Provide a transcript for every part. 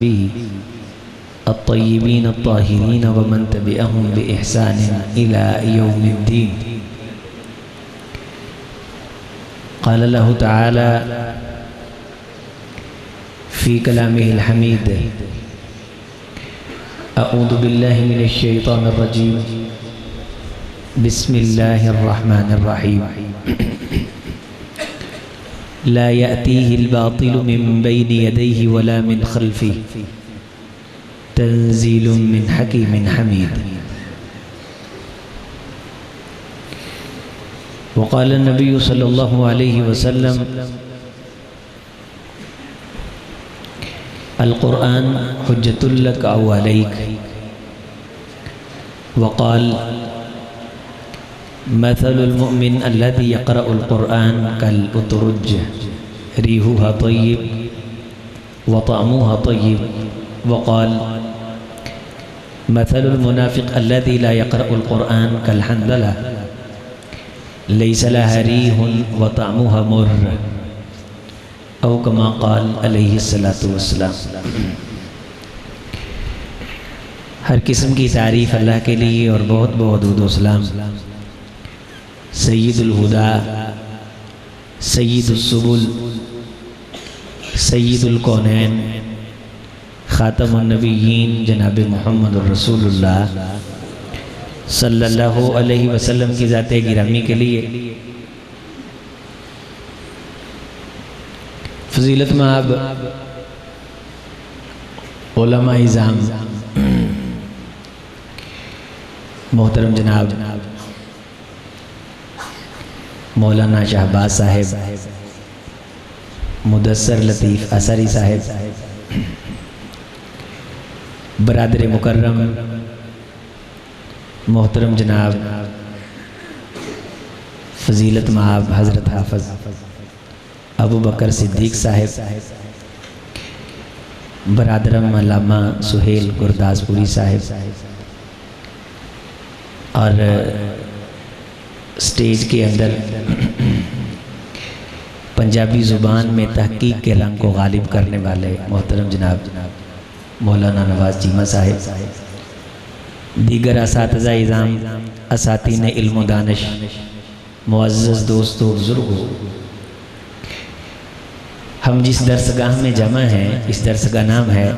अत्तय्यिबीन अत्ताहिरीन व मन तबिअहुम बिइहसान इला यौमिद्दीन। क़ाल अल्लाहु तआला फ़ी कलामिहिल हमीद अऊज़ु बिल्लाहि मिनश शैतानिर रजीम बिस्मिल्लाहिर रहमानिर रहीम। ला यातीहिल बातिलु मिन बैनि यदैहि वला मिन खल्फिही तंज़ीलुम मिन हकीमिन हमीद। वक़ाल नबी सल्लल्लाहु अलैहि वसल्लम अल क़ुरआन हुज्जतुल लक औ अलैक। वक़ाल मसलुल मुमिन अल्लज़ी यक़रउल क़ुरआन कल उतरुज रिहुहा तय्यब व तअमुहा तय्यब। वक़ाल मसलुल मुनाफ़िक़ अल्लज़ी ला यक़रउल क़ुरआन कल हंज़ला लैसा लहा रीहुन व तअमुहा मुर्र औ कमा क़ाल अलैहिस्सलातु वस्सलाम। हर किस्म की तारीफ़ अल्लाह के लिए और बहुत बहुत दुरूद व सलाम सय्यिदुल हुदा सय्यिदुस सुबुल सय्यिदुल कौनैन ख़ातमुन नबिय्यीन जनाब मुहम्मदुर रसूलुल्लाह सल्लल्लाहु अलैहि वसल्लम की ज़ाते गिरामी के लिए फ़ज़ीलत माब उलमा इज़ाम मोहतरम जनाब मौलाना शहबाज साहिब, मुदस्सर लतीफ़ असरी साहिब, बरादर मुकर्रम मोहतरम जनाब फ़ज़ीलत माब हज़रत हाफ़िज़ अबू बकर सिद्दीक़ साहिब, बरादरम अल्लामा सुहेल गुरदासपुरी साहिब और स्टेज के अंदर पंजाबी ज़ुबान में तहक़ीक़ के रंग को गालिब करने वाले मोहतरम जनाब मौलाना नवाज़ चीमा साहिब, दीगर असातिज़ा इज़ाम असातीन इल्म व दानिश मुअज़्ज़ज़ दोस्तों बुज़ुर्गों, हम जिस दरसगाह में जमा हैं इस दरस का नाम है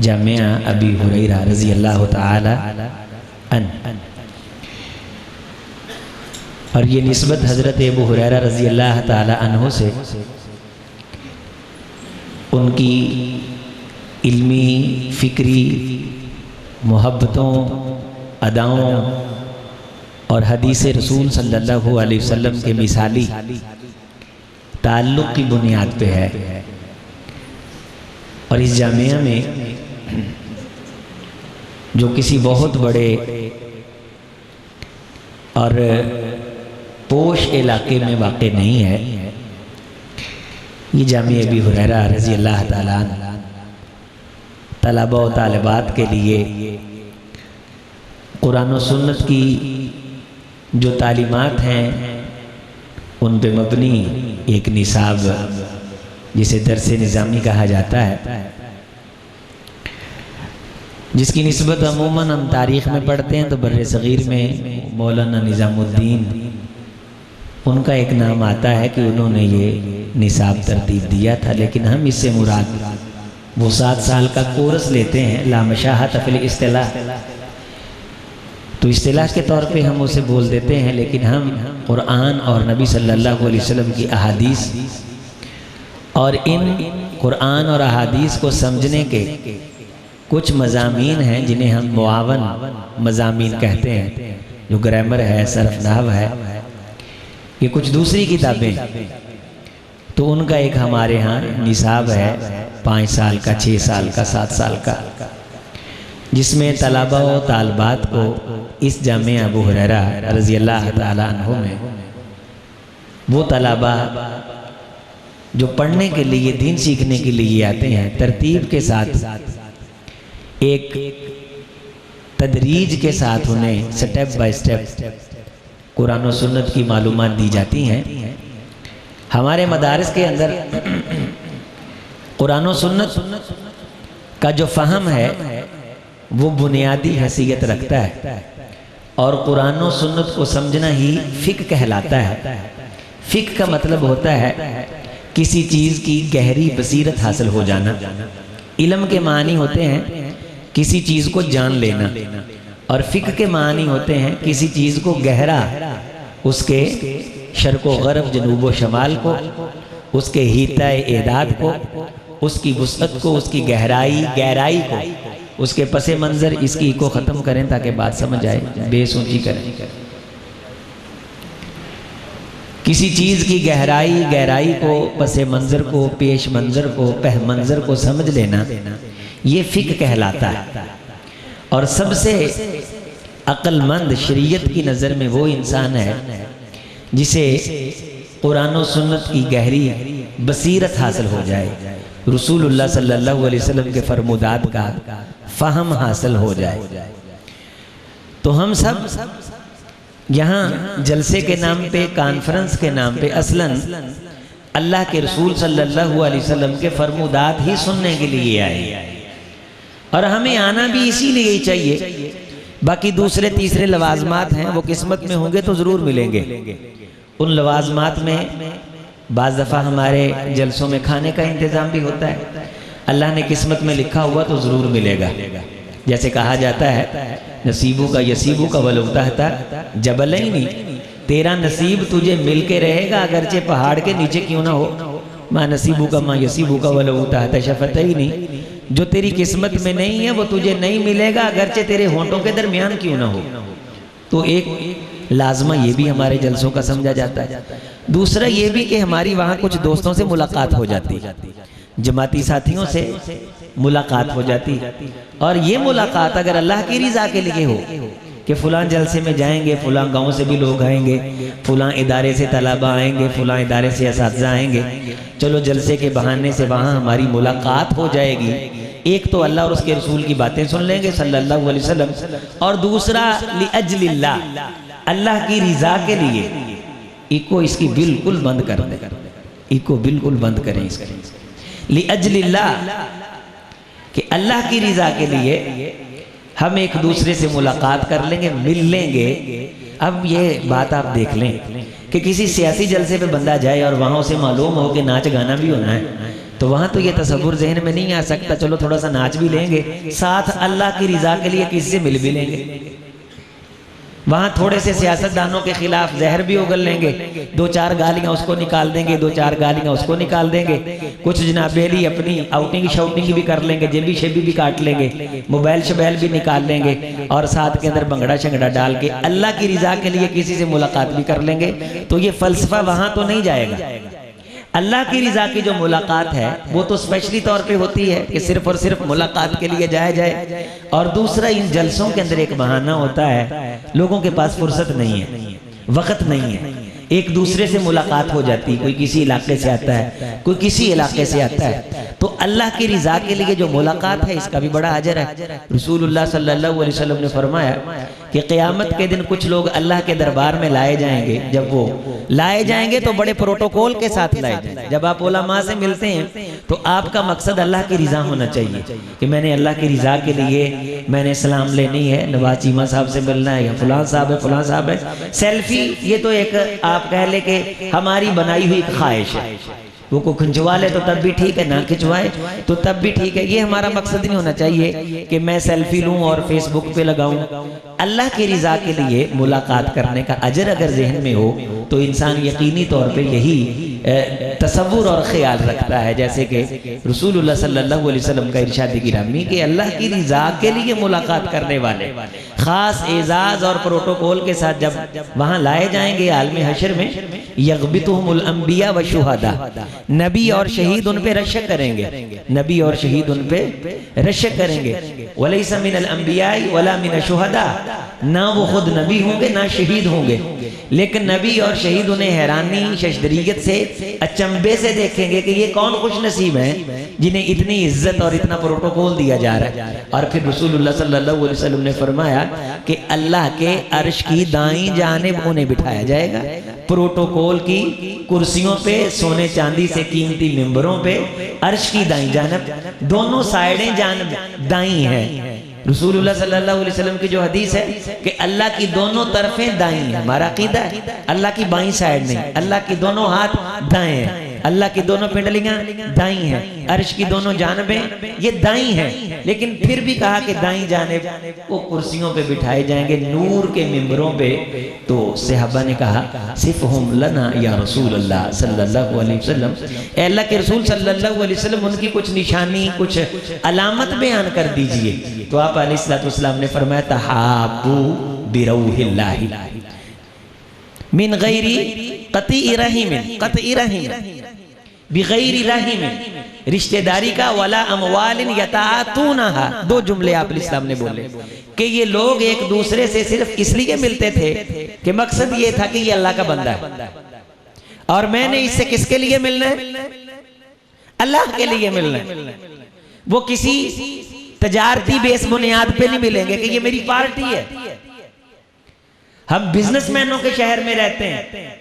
जामिया अबी हुरैरा रज़ी अल्लाह तआला अन्हु और ये निस्बत हज़रत अबू हुरैरा रज़ी अल्लाह तआला अन्हु से उनकी इल्मी फ़िक्री मोहब्बतों अदाओं और हदीस रसूल सल्लल्लाहु अलैहि वसल्लम के मिसाली ताल्लुक़ की बुनियाद पे है। और इस जामिया में जो किसी बहुत बड़े और पोश इलाके में वाक़े नहीं है, ये जामिया अबी हुरैरा रज़ी अल्लाह तआला अन्हु तलबा व तालिबात के लिए कुरान और सुन्नत की जो तालीमात हैं उन पे मबनी एक निसाब जिसे दरसे निज़ामी कहा जाता है, जिसकी निस्बत अमूमन हम तारीख़ में पढ़ते हैं तो बर्रे सग़ीर में मौलाना निज़ामुद्दीन उनका एक नाम आता है कि उन्होंने ये निसाब तरतीब दिया था। लेकिन हम इससे मुराद वो 7 साल का कोर्स लेते हैं ला मशाहत फ़िल इस्तिलाह, तो इस्तिलाह के तौर पे हम उसे बोल देते हैं, लेकिन हम कुरान और नबी सल्लल्लाहु अलैहि वसल्लम की अहादीस और इन कुरान और अहादीस को समझने के कुछ मज़ामीन हैं जिन्हें हम मुआवन मज़ामीन कहते हैं, जो ग्रामर है, सरफ नहव है, ये कुछ दूसरी किताबें, तो उनका एक हमारे यहाँ निसाब है 5 साल का, 6 साल का, 7 साल का, जिसमें तलबा व तालिबात को इस जामिया अबू हुरैरा रज़ी अल्लाह तआला अन्हु में वो तलबा जो पढ़ने के लिए, दीन सीखने के लिए आते हैं, तरतीब के साथ एक तदरीज के साथ उन्हें स्टेप बाय स्टेप कुरान और सुन्नत की मालूमात दी जाती हैं। हमारे मदारिस के अंदर कुरान और सुन्नत का जो फ़हम है वो बुनियादी हैसियत रखता है और कुरान और सुन्नत को समझना ही फ़िक़्ह कहलाता है। फ़िक़्ह का मतलब होता है किसी चीज़ की गहरी बसीरत हासिल हो जाना। इल्म के मानी होते हैं किसी चीज़ को जान लेना, और फ़िक़्ह के मानी होते हैं किसी चीज़ को गहरा, उसके शर्क़ व ग़र्ब, जनूब व शमाल को, उसके हीता एदाद को, उसकी वुसअत को, उसकी गहराई को, उसके पसे मंज़र, इसकी को ख़त्म करें ताकि बात समझ आए, बेस ऊँची करें। किसी चीज़ की गहराई को, पसे मंज़र को, पेश मंज़र को, पह मंज़र को समझ लेना, ये फ़िक़्ह कहलाता है। और सबसे अक्लमंद शरीयत की नज़र में वो इंसान है जिसे कुरान और सुन्नत की गहरी बसीरत हासिल हो जाए, रसूलुल्लाह सल्लल्लाहु अलैहि वसल्लम के फरमुदात का फ़हम हासिल हो जाए। तो हम सब यहाँ जलसे के नाम पे, कॉन्फ्रेंस के नाम पे असलन अल्लाह के रसूल सल्लल्लाहु अलैहि वसल्लम के फरमुदात ही सुनने के लिए आए, और हमें आना भी इसीलिए ही चाहिए। बाकी दूसरे तीसरे लवाजमात हैं, वो किस्मत में होंगे तो ज़रूर मिलेंगे। उन लवाजमात में बाज़ दफ़ा हमारे जलसों में खाने का इंतज़ाम भी होता है। अल्लाह ने किस्मत में लिखा हुआ तो ज़रूर मिलेगा। जैसे कहा जाता है नसीबों का यसीबू का वलौता जबलैनी, तेरा नसीब तुझे मिल के रहेगा अगरचे पहाड़ के नीचे क्यों ना हो। माँ नसीबू का माँ यसीबू का वलौता शफ़तैनी, जो तेरी किस्मत में नहीं है वो तुझे नहीं मिलेगा अगरचे तेरे होंठों के दरमियान क्यों ना हो। तो एक लाजमा ये भी हमारे जलसों का समझा जाता है। दूसरा ये भी कि हमारी वहाँ कुछ दोस्तों से मुलाकात हो जाती है, जमाती साथियों से मुलाकात हो जाती, और ये मुलाकात अगर अल्लाह की रज़ा के लिए हो कि फ़लाँ जलसे में जाएंगे, फ़लाँ गांव से भी लोग आएंगे, फ़लाँ इदारे से तलबा आएंगे, फ़लाँ इदारे से असातिज़ा आएंगे, चलो जलसे के बहाने से वहाँ हमारी मुलाकात हो जाएगी। एक तो अल्लाह और उसके रसूल की बातें सुन लेंगे सल्लल्लाहु अलैहि वसल्लम, और दूसरा लिअज्लिल्लाह, अल्लाह की रज़ा के लिए। इको इसकी बिल्कुल बंद कर दें, इको बिल्कुल बंद करें इसके लिअज्लिल्लाह, कि अल्लाह की रज़ा के लिए हम एक दूसरे से मुलाकात कर लेंगे, मिल लेंगे। अब ये बात आप देख लें कि किसी सियासी जलसे पे बंदा जाए और वहाँ उसे मालूम हो कि नाच गाना भी होना है, तो वहाँ तो ये तसव्वुर जहन में नहीं आ सकता, चलो थोड़ा सा नाच भी लेंगे, साथ अल्लाह की रज़ा के लिए किसी से मिल भी लेंगे। वहाँ थोड़े से सियासतदानों के खिलाफ जहर भी उगल लेंगे, दो चार गालियाँ उसको निकाल देंगे, दो चार गालियाँ उसको निकाल देंगे, कुछ जनाबेली अपनी आउटिंग शाउटिंग भी कर लेंगे, जेबी शेबी भी काट लेंगे, मोबाइल शबाइल भी निकाल लेंगे, और साथ के अंदर भंगड़ा शंगड़ा डाल के अल्लाह की रज़ा के लिए किसी से मुलाकात भी कर लेंगे। तो ये फ़लसफ़ा वहाँ तो नहीं जाएगा। अल्लाह की रज़ा की जो मुलाकात है वो तो स्पेशली तौर पे होती है कि सिर्फ और सिर्फ मुलाकात के लिए जाया जाए। और दूसरा, इन जलसों के अंदर एक बहाना होता है, लोगों के पास फुर्सत नहीं है, वक़्त नहीं है, एक दूसरे से मुलाकात हो जाती, कोई किसी इलाके से आता है, कोई किसी इलाके से आता है, तो अल्लाह की रज़ा के लिए जो मुलाकात है इसका भी बड़ा अजर है। रसूलुल्लाह सल्लल्लाहु अलैहि वसल्लम ने फरमाया कि क़यामत के दिन कुछ लोग अल्लाह के दरबार में लाए जाएंगे। जब वो लाए जाएंगे तो बड़े प्रोटोकॉल के साथ लाए जाएंगे। जब आप उलमा से मिलते हैं तो आपका मकसद अल्लाह की रज़ा होना चाहिए कि मैंने अल्लाह की रज़ा के लिए मैंने सलाम लेनी है, नवाज चीमा साहब से मिलना है, या फलां साहब है, फलां साहब है। सेल्फी ये तो एक आप कह ले कि हमारी बनाई हुई एक ख्वाहिश है, वो को खिंचवा ले तो तब भी ठीक है, ना खिंचवाए तो तब भी ठीक है। ये हमारा मकसद नहीं होना चाहिए कि मैं सेल्फी लूं और फेसबुक पे लगाऊं। अल्लाह की रज़ा के लिए मुलाकात करने का अजर अगर जहन में हो तो इंसान यकीनी तौर पे यही तसव्वुर और ख्याल रखता है, जैसे कि रसूलुल्लाह सल्लल्लाहु अलैहि वसल्लम का इरशाद गिरामी कि अल्लाह की रज़ा के लिए मुलाकात करने वाले ख़ास एजाज़ और प्रोटोकॉल के साथ जब वहाँ लाए जाएंगे आलम हशर में, यग़बितुहुमुल अंबिया व शुहदा, नबी और शहीद उन पे रशक करेंगे, नबी और शहीद उन पे रशक करेंगे। वलैसा मिनल अंबियाई वला मिनश शुहदा, ना वो खुद नबी होंगे ना शहीद होंगे, लेकिन नबी और शहीद उन्हें हैरानी शशदरीयत से अचंभे से देखेंगे कि ये कौन खुश नसीब हैं जिन्हें इतनी इज्जत और इतना प्रोटोकॉल दिया जा रहा है। और फिर रसूलुल्लाह सल्लल्लाहु अलैहि वसल्लम ने फरमाया कि अल्लाह के अर्श की दाईं जानिब उन्हें बिठाया जाएगा, प्रोटोकॉल की कुर्सियों पे, सोने चांदी से कीमती मिंबरों पे, अर्श की दाईं जानब दोनों साइडें जानब दाईं है। रसूलुल्लाह सल्लल्लाहु अलैहि वसल्लम की जो हदीस है कि अल्लाह की दोनों तरफें दाईं है, हमारा अकीदा है। अल्लाह की बाईं साइड नहीं, अल्लाह की दोनों हाथ दाएं हैं, अल्लाह की दोनों पिंडलियां दाईं हैं, अर्श की दोनों जानबें ये दाईं हैं। लेकिन फिर भी कहा कि दाईं जानिब वो कुर्सियों पे बिठाए जाएंगे, नूर के मिंबरों पे। तो सहाबा ने कहा सिफ़हुम लना या रसूल अल्लाह सल्लल्लाहु अलैहि वसल्लम, ए अल्लाह के रसूल सल्लल्लाहु अलैहि वसल्लम उनकी कुछ निशानी, कुछ अलामत बयान कर दीजिए। तो आप अलैहिस्सलाम ने फरमाया तहाबू बिरौहिल्लाहि मिन गैरी कती रहीम बिगैरी रहीम, रिश्तेदारी का, वला अमवालिन यतातूनहा। दो जुमले आप इस्लाम ने बोले कि ये लोग एक दूसरे से सिर्फ इसलिए मिलते थे कि मकसद ये था कि ये अल्लाह का बंदा है और मैंने इससे किसके लिए मिलना है, अल्लाह के लिए मिलना है। वो किसी तजारती बेस बुनियाद पे नहीं मिलेंगे कि ये मेरी पार्टी है। हम बिजनेसमैनों के शहर में रहते हैं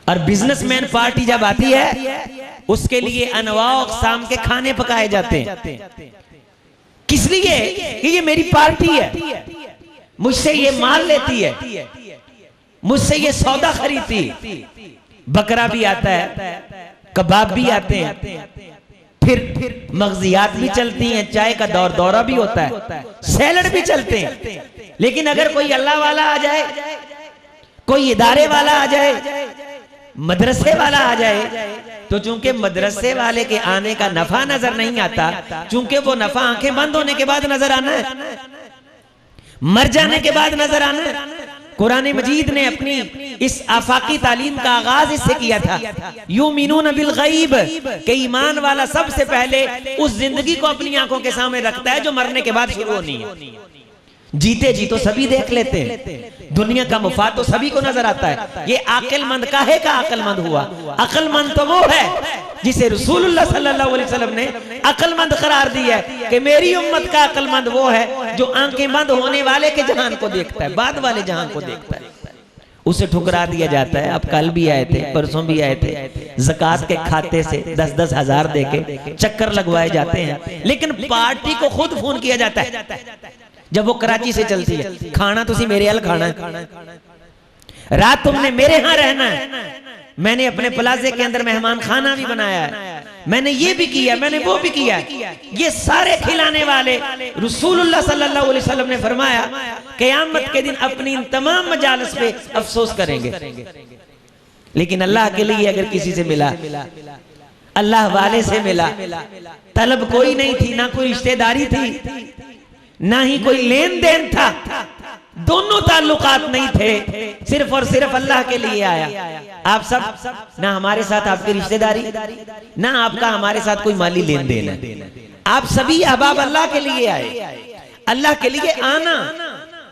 और बिजनेसमैन पार्टी जब आती है उसके लिए अनवा अक़साम के खाने पकाए जाते हैं। किस लिए कि ये मेरी पार्टी है, मुझसे ये माल लेती है, मुझसे ये सौदा खरीदती। बकरा भी आता है, कबाब भी आते हैं, फिर मगजियात भी चलती हैं, चाय का दौरा भी होता है, सैलड भी चलते हैं। लेकिन अगर कोई अल्लाह वाला आ जाए, कोई इदारे वाला आ जाए, मदरसे वाला आ जाए, तो चूंकि मदरसे वाले के आने का नफा नजर नहीं आता, चूंकि वो नफा आंखें बंद होने के बाद नजर आना है, मर जाने के बाद नजर आना है। कुरान मजीद ने अपनी इस आफाकी तालीम का आगाज इससे किया था, युमिनून बिल गैब, कि ईमान वाला सबसे पहले उस जिंदगी को अपनी आंखों के सामने रखता है जो मरने के बाद शुरू होनी है। जीते जी तो सभी देख लेते हैं, दुनिया का मुफाद तो सभी को नजर आता है। ये अक्लमंद काहे का अक्लमंद हुआ? अक्लमंद तो वो है जिसे रसूलुल्लाह सल्लल्लाहु अलैहि वसल्लम ने अक्लमंद करार दिया है कि मेरी उम्मत का अक्लमंद वो है जो आंखें बंद होने वाले के जहान को देखता है, बाद वाले जहान को देखता है। उसे ठुकरा दिया जाता है। अब कल भी आए थे, परसों भी आए थे, ज़कात के खाते से 10-10 हजार देके चक्कर लगवाए जाते हैं, लेकिन पार्टी को खुद फोन किया जाता है जब वो कराची से चलती है, खाना तुसी मेरे हल खाना है, रात तुमने मेरे यहाँ रहना है, मैंने अपने प्लाजे के अंदर मेहमान खाना भी बनाया है, मैंने ये भी किया, मैंने वो भी किया। ये सारे खिलाने वाले रसूलुल्लाह सल्लल्लाहु अलैहि वसल्लम ने फरमाया क़यामत के दिन अपनी इन तमाम मजालिस पे अफसोस करेंगे। लेकिन अल्लाह के लिए अगर किसी से मिला, अल्लाह वाले से मिला, तलब कोई नहीं थी, ना कोई रिश्तेदारी थी, ना ही कोई लेन देन था, दोनों ताल्लुकात नहीं थे, सिर्फ और सिर्फ अल्लाह के लिए आया। आप सब ना हमारे साथ आपकी रिश्तेदारी, ना आपका हमारे साथ कोई माली लेन देन है, आप सभी अहबाब अल्लाह के लिए आए। अल्लाह के लिए आना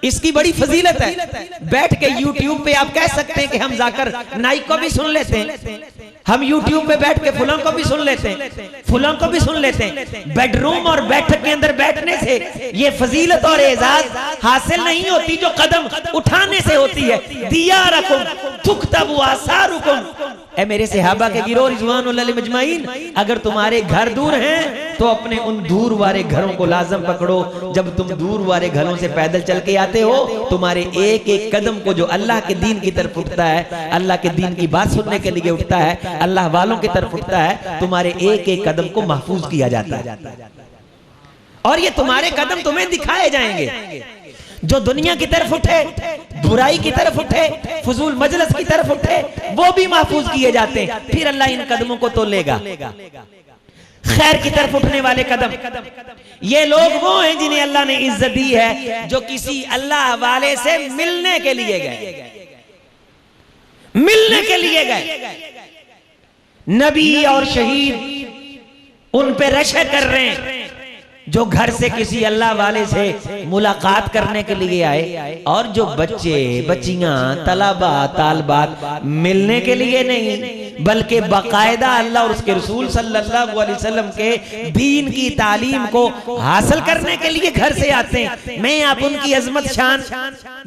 इसकी बड़ी फजीलत है। बैठ के यूट्यूब पे आप कह सकते हैं कि हम जाकर नाइक को भी सुन लेते हैं, हम यूट्यूब पे बैठ के फुलों को भी सुन लेते हैं, फुलों को भी सुन लेते हैं। बेडरूम और बैठक के अंदर बैठने से ये फजीलत और एजाज हासिल नहीं होती जो कदम उठाने से होती है। दियारकुम तुक्तबु आसारुकुम, ए मेरे सहाबा के गिरोह रिज़वानुल्लाह मजमाइन, अगर तुम्हारे घर दूर हैं तो अपने उन दूर वाले घरों को लाजम पकड़ो। जब तुम दूर वाले घरों से पैदल चल के आते हो, तुम्हारे एक एक कदम को जो अल्लाह के दीन की तरफ उठता है, अल्लाह के दीन की बात सुनने के लिए उठता है, अल्लाह वालों की तरफ उठता है, तुम्हारे एक एक कदम को महफूज किया जाता है और ये तुम्हारे कदम तुम्हें दिखाए जाएंगे। जो दुनिया की तरफ उठे, बुराई की तरफ उठे, फजूल मजलिस की तरफ उठे, वो भी महफूज किए जाते हैं। फिर अल्लाह इन कदमों को तो लेगा। खैर की तरफ उठने वाले कदम, ये लोग वो हैं जिन्हें अल्लाह ने इज्जत दी है, जो किसी अल्लाह वाले से मिलने के लिए गए, मिलने के लिए गए। नबी और शहीद उन पे रशक कर रहे हैं जो घर से किसी अल्लाह वाले से मुलाकात करने के लिए आए, और जो बच्चे बच्चियां तलबा तालबात मिलने के लिए नहीं बल्कि बाकायदा अल्लाह और उसके रसूल सल्लल्लाहु अलैहि वसल्लम के दीन की तालीम को हासिल करने के लिए घर से आते हैं। मैं आप उनकी अजमत शान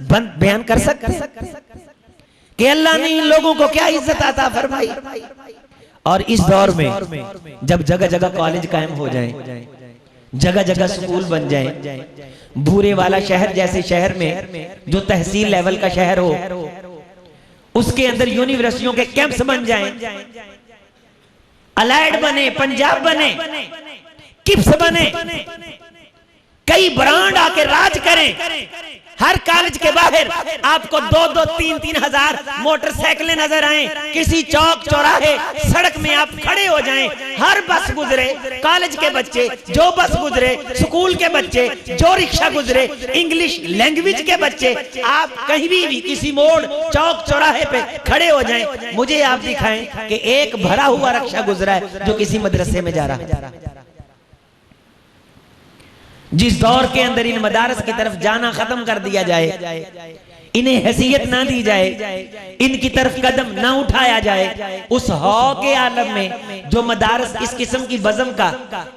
बयान कर सकते हैं कि अल्लाह ने इन लोगों को क्या इज्जत अता फरमाई। और इस दौर में जब जगह जगह कॉलेज कायम हो जाएं, जगह जगह स्कूल बन जाएं, भूरे वाला शहर जैसे शहर में जो तहसील लेवल का शहर हो उसके अंदर यूनिवर्सिटियों के कैंप्स बन जाएं, अलाइड बने, पंजाब बने, किप्स बने, कई ब्रांड आके राज करें। हर कॉलेज के बाहर आपको 2-2, 3-3 हजार मोटरसाइकिलें नजर आए। किसी चौक चौराहे सड़क में आप खड़े हो जाएं, हर बस गुजरे, कॉलेज के बच्चे जो बस गुजरे, स्कूल के बच्चे जो रिक्शा गुजरे, इंग्लिश लैंग्वेज के बच्चे, आप कहीं भी किसी मोड़ चौक चौराहे पे खड़े हो जाएं, मुझे आप दिखाएं कि एक भरा हुआ रिक्शा गुजरा है जो किसी मदरसे में जा रहा है। जिस दौर के अंदर इन मदारस की तरफ जाना खत्म कर दिया जाए, इन्हें हैसियत ना दी जाए, इनकी तरफ कदम ना उठाया जाए, उस हौ के आलम में जो मदारस इस किस्म की बज़म का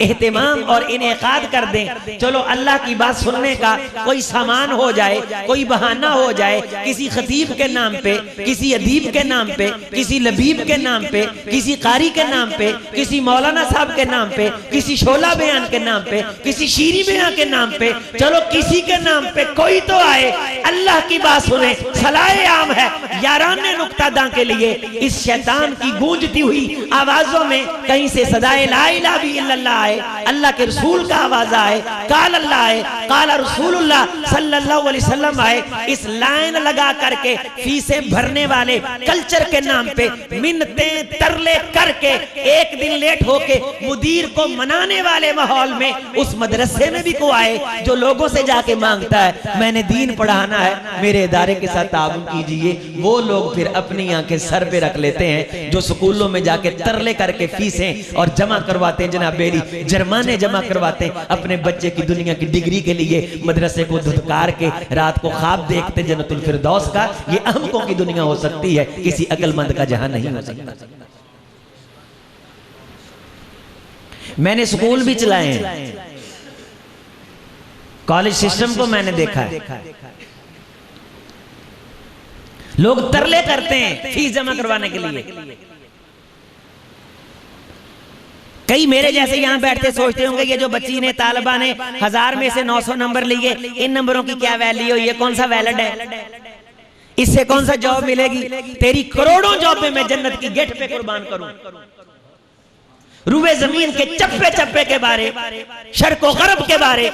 एहतमाम और इनेकाद कर दें, चलो अल्लाह की बात सुनने का कोई सामान हो जाए, कोई बहाना हो जाए, किसी खतीब के नाम पे, किसी अदीब के नाम पे, किसी लबीब के नाम पे, किसी कारी के नाम पे, किसी मौलाना साहब के नाम पे, किसी शोला बयान के नाम पे, किसी शीरी बयान के नाम पे, चलो किसी के नाम पे कोई तो आए, अल्लाह की बात सुने, सलाए आम है याराने नुक्तादा के लिए। इस शैतान की गूंजती हुई आवाजों में कहीं से सदाए ला इलाहा इल्लल्लाह आए, अल्लाह के रसूल का आवाज आए, काल अल्लाह आए, काल रसूलुल्लाह सल्लल्लाहु अलैहि वसल्लम आए। इस लाइन लगा करके फीसें भरने वाले कल्चर के नाम पे मिन्नतें तरले करके एक दिन लेट होके मुदीर को मनाने वाले माहौल में उस मदरसे में भी को आए जो लोगों से जाके मांगता है मैंने दीन पढ़ाना है, मेरे इदारे के साथ ताउन कीजिए। वो लोग फिर अपनी आंखें सर पे रख लेते हैं जो स्कूलों में जाके तरले करके फीसें और जमा करवाते हैं, जनाब बेली जुर्माने जमा करवाते हैं अपने बच्चे की दुनिया की डिग्री के लिए, मदरसे को धुतकार के रात को ख्वाब देखते जन्नतुल फिरदौस का। ये अहमकों की दुनिया हो सकती है, किसी अक्लमंद का जहां नहीं हो सकता। मैंने स्कूल भी चलाए हैं, कॉलेज सिस्टम को मैंने देखा है, लोग तरले करते हैं फीस जमा करवाने के लिए। कई मेरे जैसे यहां बैठते सोचते होंगे ये जो बच्ची ने तालिबा ने 1000 में से 900 नंबर लिए, इन नंबरों की क्या वैल्यू है, ये कौन सा वैलिड है, इससे कौन सा जॉब मिलेगी। तेरी करोड़ों जॉब में मैं जन्नत की गेट पे कुर्बान करूं। रूबे जमीन के चप्पे चप्पे के बारे, शर्को गरब के बारे,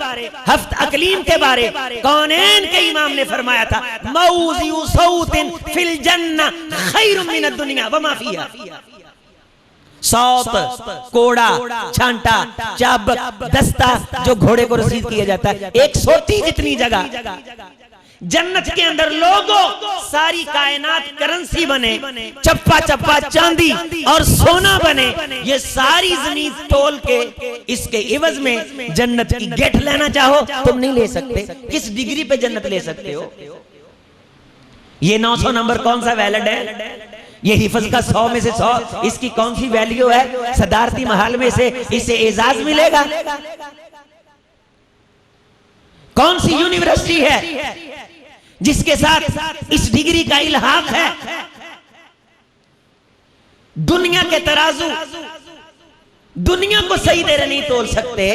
हफ्त अकलीम के बारे कौनैन के इमाम ने फरमाया था मौज़िउ सौतिन फिल जन्नह खैरुम मिनद दुनिया वमा फिहा। सौत, कोड़ा, छांटा, चाबक, दस्ता जो घोड़े को रसीद किया जाता है, एक सोटी जितनी जगह जन्नत के अंदर लोगों सारी कायनात करेंसी बने, चप्पा चप्पा चांदी और सोना बने, ये सारी जमीन तोल के इसके इवज में जन्नत की गेट लेना चाहो तुम नहीं ले सकते। किस डिग्री पे जन्नत ले सकते हो? ये 900 नंबर कौन सा वैलिड है? ये हिफज का 100 में से 100, इसकी कौन सी वैल्यू है? सदारती महल में से इसे एजाज मिलेगा? कौन सी यूनिवर्सिटी है जिसके साथ इस डिग्री का इल्हाक है? दुनिया के तराजू दुनिया को सही तरह नहीं तोल सकते,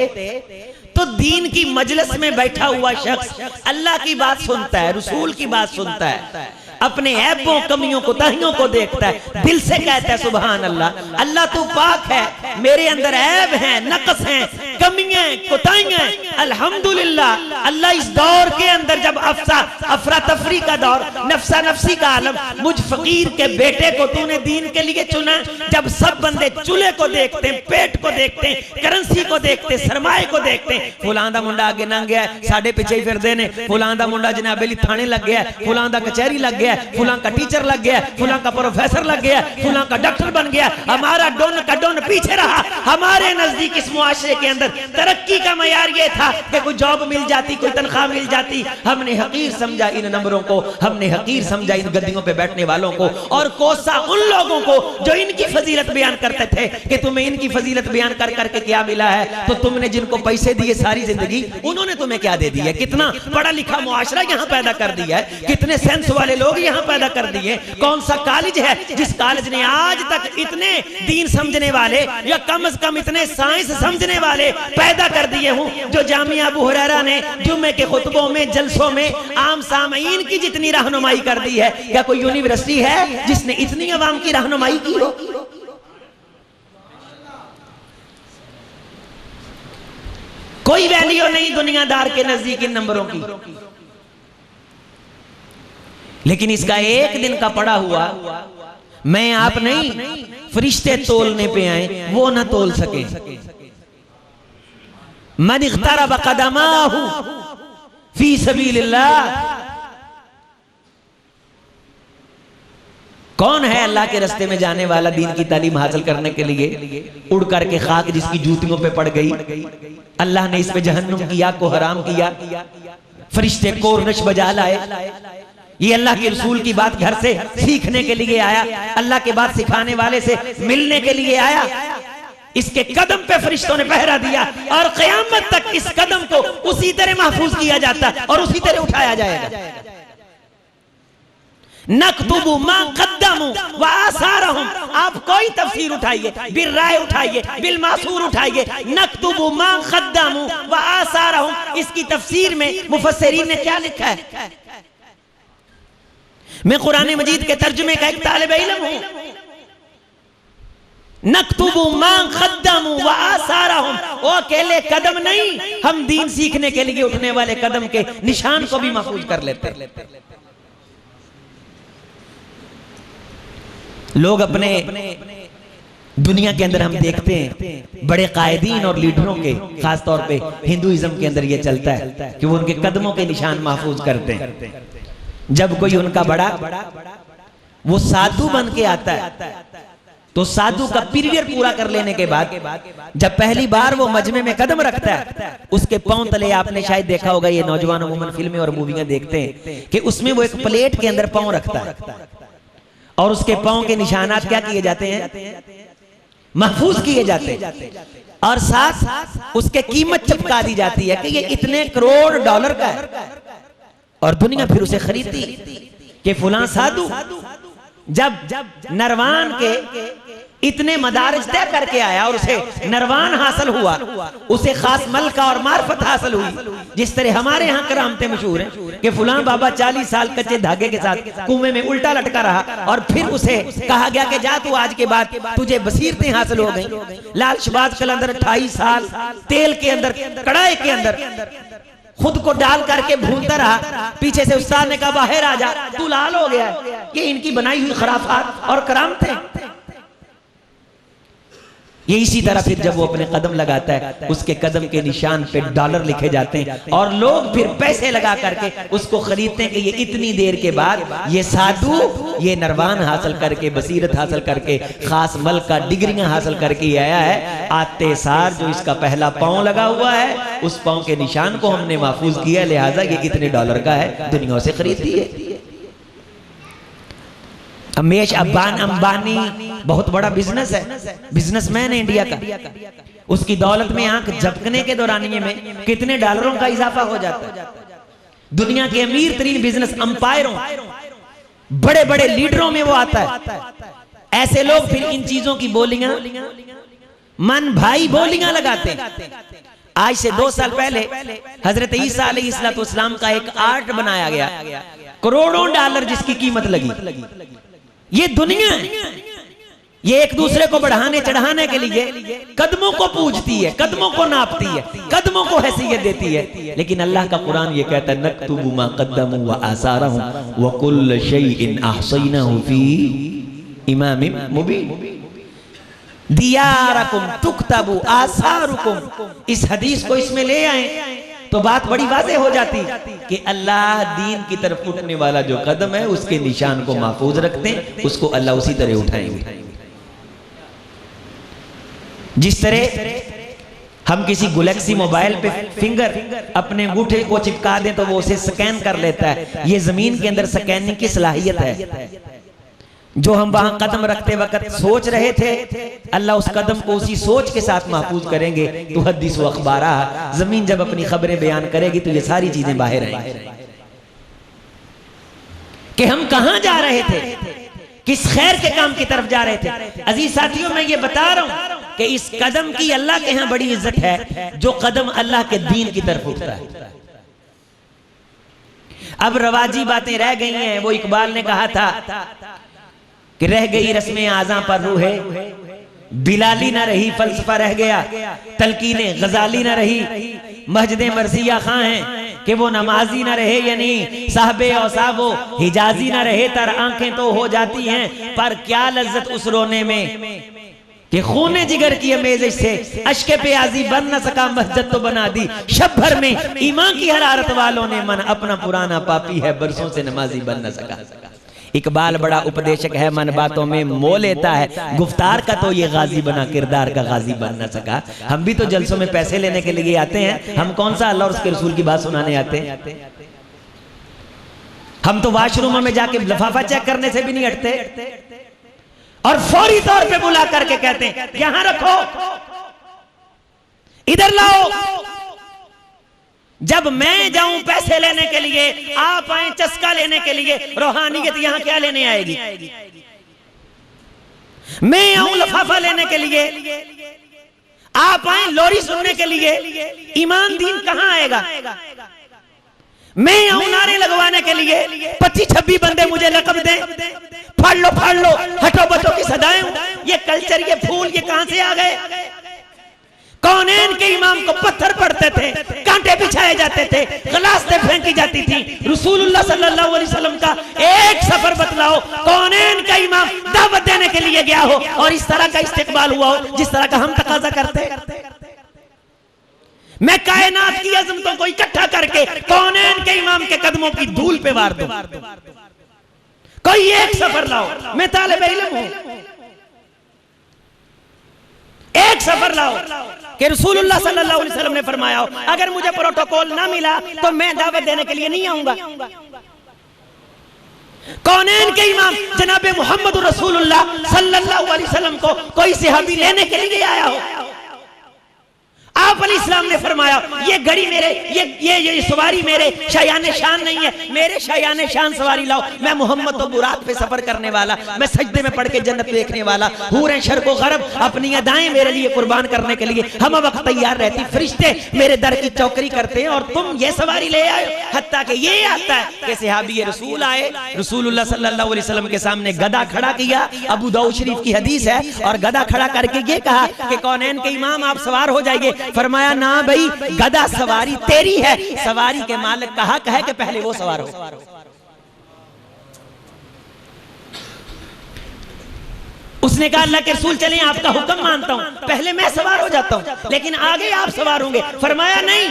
तो दीन की मजलिस में बैठा हुआ शख्स अल्लाह की बात सुनता है, रसूल की बात सुनता है, अपने ऐबों कमियों कोताहियों को देखता है, दिल से कहता है सुभान अल्लाह, अल्लाह तू पाक है, मेरे अंदर ऐब हैं, नक़्स हैं, कमियां, कोताहियां, अल्हम्दुलिल्लाह। अल्लाह इस दौर के अंदर जब अफरा तफरी का दौर, नफ्सा नफ्सी का आलम, मुझ फकीर के बेटे को तूने दीन के लिए चुना। जब सब बंदे चूल्हे को देखते हैं, पेट को देखते हैं, करेंसी को देखते हैं, सरमाए को देखते हैं, फुलां दा मुंडा आगे लंघ गया, साडे पिछे ही फिरदे ने, फुलां दा मुंडा जनाब अली थाने लग गया, फुलां दा कचहरी लग गया, फुलां का टीचर लग गया, फुलां का प्रोफेसर लग गया, फुलां का डॉक्टर बन गया, हमारा डोन का डोन पीछे रहा। हमारे नजदीक इस मुआशरे के अंदर तरक्की का मयार ये था कि कोई जॉब मिल जाती, कोई तनख्वाह मिल जाती। हमने हकीर समझा इन नंबरों को, हमने हकीर समझा इन गद्दियों पे बैठने वालों को, और कोसा उन लोगों को जो इनकी फजीलत बयान करते थे कि तुम्हें इनकी फजीलत बयान कर करके क्या मिला है। तो तुमने जिनको पैसे दिए सारी जिंदगी, उन्होंने तुम्हें क्या दे दिया? कितना पढ़ा लिखा मुआशरा यहाँ पैदा कर दिया है, कितने सेंस वाले लोग यहाँ पैदा कर दिए। कौन सा कॉलेज है जिस कॉलेज ने आज तक इतने दीन समझने वाले या कम से कम इतने साइंस समझने वाले पैदा कर दिए हूँ, जो जामिया अबू हुरैरा ने जुम्मे के खुतबों में, जलसों में आम सामईन की जितनी रहनुमाई कर दी है। क्या कोई यूनिवर्सिटी है जिसने इतनी अवाम की रहनुमाई की हो? कोई वैल्यू नहीं दुनियादार के नजदीक इन नंबरों की। लेकिन इसका एक दिन का पड़ा हुआ मैं आप नहीं, फरिश्ते तोलने पे आए, वो ना तोल सके। मन इख्तरब क़दमाहु फी सबीलिल्लाह। कौन है अल्लाह के रास्ते में जाने वाला दीन की तालीम हासिल करने के लिए उड़ करके खाक जिसकी जूतियों पे पड़ गई? अल्लाह ने इस पे जहन्नुम की आग को हराम किया, फरिश्ते कोरनश बजा लाए। ये अल्लाह के रसूल की बात घर से सीखने के लिए आया, अल्लाह के बात सिखाने वाले से मिलने के लिए आया। इसके कदम पे फरिश्तों ने पहरा दिया और क़यामत तक इस कदम को उसी तरह महफूज किया जाता है और उसी तरह उठाया जाएगा। नक्तुबु मा क़द्दमू व आसारहुम। आप कोई तफसीर उठाइए, बिल राय उठाइए, बिल मासूर उठाइए, नक्तुबु मा क़द्दमू व आसारहुम। इसकी तफसीर में मुफस्सिरीन ने क्या लिखा है? मैं कुरान मजीद के तर्जुमे का एक तालिब इल्म हूं। नक्तुबु मा क़द्दमू व आसारहुम। वो अकेले कदम नहीं, हम दीन सीखने के लिए उठने वाले कदम के निशान को भी महफूज कर लेते। लोग अपने दुनिया के अंदर हम देखते हैं बड़े कायदीन और लीडरों के, खास तौर पे हिंदुइज्म के अंदर ये चलता है कि वो उनके कदमों के निशान महफूज करते हैं। जब कोई उनका बड़ा वो साधु बन के आता है तो साधु का पीरियड पूरा कर लेने के बाद जब पहली बार वो मजमे में कदम रखता है, उसके पांव तले आपने शायद देखा होगा, ये नौजवान अमूमन फिल्में और मूवियां देखते हैं कि उसमें वो एक प्लेट के अंदर पांव रखता है और उसके पांव के निशानात क्या किए जाते हैं? महफूज किए जाते हैं। और साथ उसके कीमत चिपका दी जाती है कि ये इतने करोड़ डॉलर का है। और दुनिया फिर उसे खरीदती कि फुलां साधु जब नरवान के इतने मदारिज तय करके आया और उसे नरवान हासिल हुआ, उसे खास मलका और मार्फत हासिल हुई। जिस तरह हमारे यहाँ करामतें मशहूर हैं कि फुलां बाबा 40 साल कच्चे धागे के साथ कुएं में उल्टा लटका रहा और फिर उसे कहा गया कि जा तू आज के बाद तुझे बसीरतें हासिल हो गई। लाल शहबाज कलंदर 28 साल तेल के अंदर, कड़ाई के अंदर खुद को डाल करके भूनता रहा। पीछे से उस्ताद ने कहा बाहर आ जा, तू लाल हो गया है। ये इनकी बनाई हुई खराफात और करामतें। ये इसी तरह फिर जब वो अपने कदम लगाता है, उसके कदम के निशान पे डॉलर लिखे जाते हैं और लोग फिर पैसे लगा करके उसको खरीदते हैं कि ये इतनी देर के बाद ये साधु ये नरवान हासिल करके, बसीरत हासिल करके, खास मल्क का डिग्रियां हासिल करके आया है। आते सार जो इसका पहला पांव लगा हुआ है, उस पांव के निशान को हमने महफूज किया, लिहाजा ये इतने डॉलर का है, दुनिया से खरीदती है। अमेश अंबानी बहुत बड़ा बिजनेस है, बिजनेसमैन है इंडिया का। उसकी दौलत में आंख झपकने के दौरानिये में कितने डॉलरों का इजाफा हो जाता है। दुनिया के अमीर तरीन बिजनेस अंपायरों, बड़े बड़े लीडरों में वो आता है। ऐसे लोग फिर इन चीजों की बोलियां, मन भाई बोलियां लगाते हैं। आज से 2 साल पहले हजरत ईसा अलैहिस्सलाम का एक आर्ट बनाया गया, करोड़ों डॉलर जिसकी कीमत लगी। ये दुनिया ये एक दूसरे को बढ़ाने चढ़ाने के लिए कदमों को पूजती है, कदमों को नापती है, कदमों को हैसियत देती है। लेकिन अल्लाह का कुरान ये कहता है नक्तुबु मा क़द्दमू व आसारहुम व कुल्ल शैइन अहसैनाहु फी इमामिन मुबीन। दियारकुम तुक्तबु आसारुकुम। इस हदीस को इसमें ले आए तो बात बड़ी वाज़ेह हो जाती कि अल्लाह दीन की तरफ उठने वाला जो कदम है उसके निशान को महफूज रखते हैं, उसको अल्लाह उसी तरह उठाएंगे। जिस तरह हम किसी गैलेक्सी मोबाइल पे फिंगर अपने अंगूठे को चिपका दें तो वो उसे स्कैन कर लेता है। ये जमीन के अंदर स्कैनिंग की सलाहियत है। जो हम वहां कदम रखते वक्त सोच रहे थे, अल्लाह उस कदम को उसी सोच के साथ महफूज करेंगे। तो हदीस व अखबारा, जमीन जब अपनी खबरें बयान करेगी तो ये सारी चीजें बाहर आएंगी कि हम कहां जा रहे थे, किस खैर के काम की तरफ जा रहे थे। अजीज साथियों, मैं ये बता रहा हूं कि इस कदम की अल्लाह के यहां बड़ी इज्जत है जो कदम अल्लाह के दीन की तरफ उठता है। अब रवाजी बातें रह गई हैं। वो इकबाल ने कहा था कि रह गई रस्में आज़ा पर रूहे बिलाली ना रही, फलसफा रह गया, तलकीने गजाली ना रही, मस्जिद मर्जिया खां हैं कि वो नमाजी ना रहे, यानी साहबे औसाबो हिजाजी ना रहे, तर आंखें तो हो जाती हैं, पर क्या लज्जत उस रोने में कि खूने जिगर की अमेज़िश से अश्के पे आजी बन न सका, मस्जिद तो बना दी। शब भर में ईमान की हरारत वालों ने मन अपना पुराना पापी है, बरसों से नमाजी बन न सका। इकबाल बड़ा उपदेशक है, मन बातों में मोह लेता है, गुफ्तार का तो ये गाजी बना, किरदार का गाजी बन न सका। हम भी तो जलसों में पैसे लेने के लिए आते हैं, हम कौन सा अल्लाह और उसके रसूल की बात सुनाने आते हैं। हम तो वाशरूम में जाके लिफाफा चेक करने से भी नहीं हटते और फौरी तौर पे बुला करके कहते हैं यहां रखो, इधर लाओ। जब मैं जाऊं पैसे लेने के लिए, आप आए चस्का लेने के लिए, रूहानियत यहां क्या लेने आएगी? मैं आऊं लिफाफा लेने के लिए, आप आए लोरी सुनने के लिए, ईमान दीन कहां आएगा? मैं आऊं नारे लगवाने के लिए, 25-26 बंदे मुझे लकब दें, फाड़ लो हटो बटो की सदाएं, ये कल्चर, ये फूल, ये कहां से आ गए? कौनैन के इमाम को पत्थर पड़ते थे, कांटे बिछाए जाते थे, गलास्ते फेंकी जाती थी। रसूलुल्लाह सल्लल्लाहु अलैहि वसल्लम का एक सफर बतलाओ, कौनैन का इमाम दावत देने के लिए गया हो और इस तरह का इस्तेकबाल हुआ हो जिस तरह का हम तकाजा करते। मैं कायनात की अजमतों को इकट्ठा करके कौनैन के इमाम के कदमों की धूल पे वार दूं। कोई एक सफर लाओ, मैं तालिब इल्म हूं, एक सफर लाओ कि रसूलुल्लाह सल्लल्लाहु अलैहि वसल्लम ने फरमाया हो अगर मुझे प्रोटोकॉल ना मिला तो मैं दावत देने के लिए नहीं आऊंगा। कौनैन के इमाम जनाबे मोहम्मद रसूलुल्लाह सल्लल्लाहु अलैहि वसल्लम को कोई सहाबी लेने के लिए आया हो, आप अलैहिस्सलाम ने फरमाया ये घड़ी मेरे, ये सवारी मेरे शायाने शान नहीं है, मेरे शायाने शान सवारी लाओ। मैं मोहम्मद तो बुराक पे सफर करने वाला, मैं सजदे में पढ़ के जन्नत देखने वाला, हूरें शर्क व गरब अपनी अदाएं मेरे लिए कुर्बान करने के लिए हम वक्त तैयार रहती, फरिश्ते मेरे दर की चौकरी करते हैं और तुम ये सवारी ले आए। हत्ता कि ये आता है कि सहाबी रसूल आए, रसूलुल्लाह सल्लल्लाहु अलैहि वसल्लम के सामने गदा खड़ा किया, अबू दाऊद शरीफ की हदीस है, और गदा खड़ा करके ये कहा कि कौनैन के इमाम आप सवार हो जाइए। फरमाया ना भाई, गदा सवारी तेरी है, सवारी के मालिक का हक है कि पहले वो सवार हो। उसने कहा अल्लाह के रसूल चलें, आपका हुक्म मानता हूं, पहले मैं सवार हो जाता हूं लेकिन आगे आप सवार होंगे। फरमाया नहीं,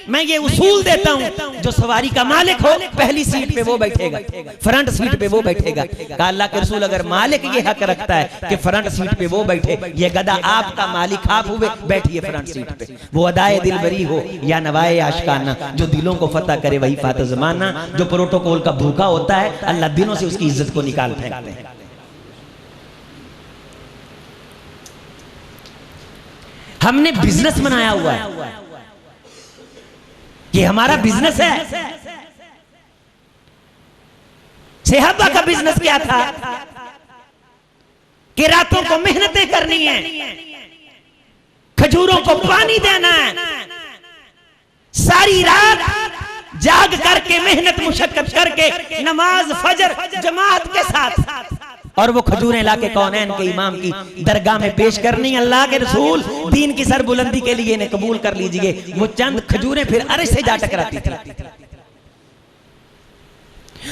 मैं ये उसूल देता हूं जो सवारी का मालिक हो पहली सीट पे वो बैठेगा, फ्रंट सीट पे वो बैठेगा। कहा अल्लाह के रसूल अगर मालिक ये हक रखता है कि फ्रंट सीट पे वो बैठे, ये गदा आपका मालिक आप हुए, बैठिए फ्रंट सीट पे। वो अदाए दिलबरी हो या नवाए आशिकाना, जो दिलों को फतह करे वही फातह ज़माना। जो प्रोटोकॉल का भूखा होता है अल्लाह दिनों से उसकी इज्जत को निकाल फेंकते हैं। हमने बिजनेस बनाया हुआ है, ये हमारा बिजनेस है। सहाबा का बिजनेस क्या था कि रातों को मेहनतें करनी है, खजूरों को पानी देना है, सारी रात जाग करके मेहनत मुशक्कत करके नमाज फजर जमात के साथ, और वो खजूरें लाके कौनैन के इमाम की दरगाह में पेश करनी। अल्लाह के रसूल दीन की सरबुलंदी के लिए इन्हें कबूल कर लीजिए। वो चंद खजूरें फिर अर्श से जा टकराती थी।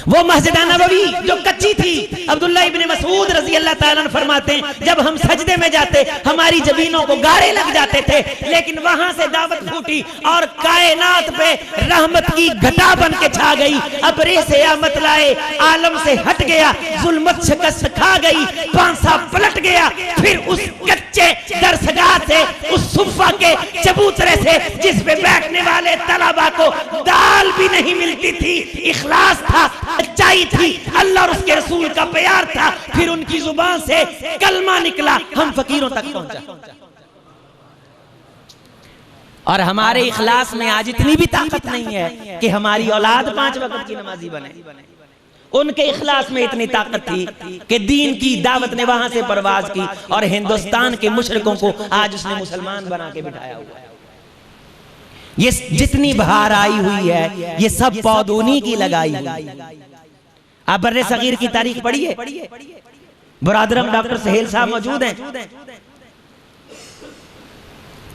वो मस्जिद नबवी जो कच्ची थी, अब्दुल्ला इब्ने मसूद रजी अल्लाह ताला फरमाते हैं जब हम सजदे में जाते हमारी जबीनों को गारे लग जाते थे, लेकिन वहां से दावत फूटी और कायनात पे रहमत की घटा बन के छा गई। अबरे से आमत लाए, आलम से हट गया, जुल्मत शिकस्त खा गई, पांसा पलट गया। फिर उस कच्चे दरसगाह से, उस सुफा के चबूतरे से जिस पे बैठने वाले तलबा को दाल भी नहीं मिलती थी, इखलास था, सच्चाई थी, अल्लाह और उसके रसूल का प्यार था, फिर उनकी जुबान से कलमा निकला, हम फकीरों तक पहुंचा। और हमारे इखलास में आज इतनी भी ताकत नहीं है कि हमारी औलाद 5 वक्त की नमाजी बने। उनके इखलास में इतनी ताकत थी कि दीन की दावत ने वहां से परवाज की और हिंदुस्तान के मुशरिकों को आज उसने मुसलमान बना के बिठाया हुआ है। ये जितनी बहार आई हुई है ये सब पौधोनी की लगाई हुई। आप बर्रे सगीर की तारीख पढ़िए, बरादरम डॉक्टर सहेल साहब मौजूद हैं।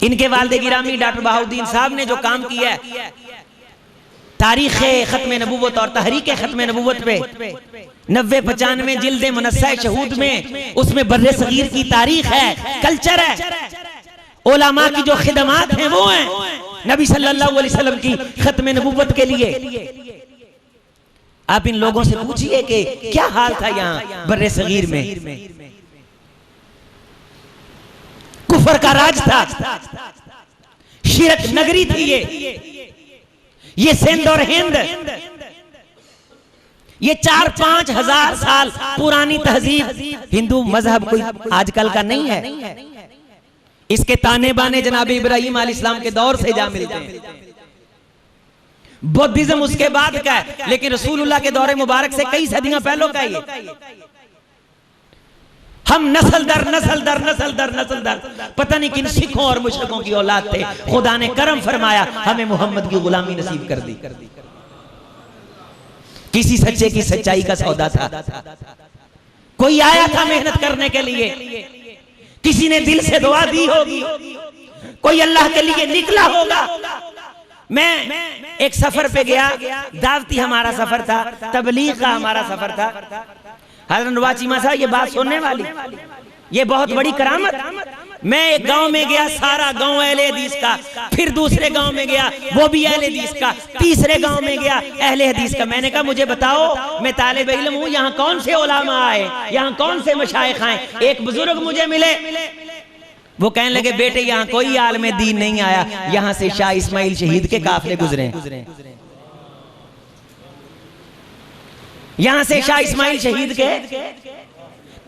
इनके वालिद गिरामी डॉक्टर बहाउद्दीन साहब ने जो काम किया है तारीख खत्म नबूवत और तहरीक खत्म नबूवत पे 90-95 जिल्दे मुनस्सा शहूद में, उसमें बर्रे सगीर की तारीख है, कल्चर है, उलमा की जो खिदमात हैं वो हैं नबी सल्लल्लाहु अलैहि वसल्लम की खत्म नबूवत के लिए। आप इन लोगों से पूछिए कि क्या हाल था यहाँ बर्रे सगीर में। कुफर का राज था, शिरक नगरी थी ये सिंध और हिंद, ये 4-5 हजार साल पुरानी तहजीब। हिंदू मजहब कोई आजकल का नहीं है, इसके ताने बाने जनाब इब्राहिम अलैहिस्सलाम के दौर से जा मिलते हैं। बुद्धिज्म उसके बाद का है, लेकिन रसूलुल्लाह के दौरे मुबारक से कई सदियां पहले का ये। हम नस्ल दर पता नहीं किन सिखों और मुशरिकों की औलाद थे। खुदा ने करम फरमाया, हमें मोहम्मद की गुलामी नसीब कर दी। किसी सच्चे की सच्चाई का सौदा था, कोई आया था मेहनत करने के लिए, किसी ने दिल से दुआ दी होगी, कोई अल्लाह के लिए निकला होगा। मैं एक सफर पे गया, दावती हमारा सफर था, तबलीग का हमारा सफर था। हज़रत नवाज चीमा साहब ये बात सुनने वाली, ये बहुत बड़ी करामत। मैं एक गांव में गया, सारा गांव अहले हदीस का, फिर दूसरे गांव में गया, वो भी अहले हदीस का, तीसरे गांव में गया, अहले हदीस का। मैंने कहा मुझे बताओ, मैं तालिब इल्म हूं, यहाँ कौन से उलमा आए, यहाँ कौन से मशाइख आए। एक बुजुर्ग मुझे मिले, वो कहने लगे बेटे यहाँ कोई आलिम दीन नहीं आया, यहाँ से शाह इस्माइल शहीद के काफिले गुजरे, यहाँ से शाह इस्माइल शहीद के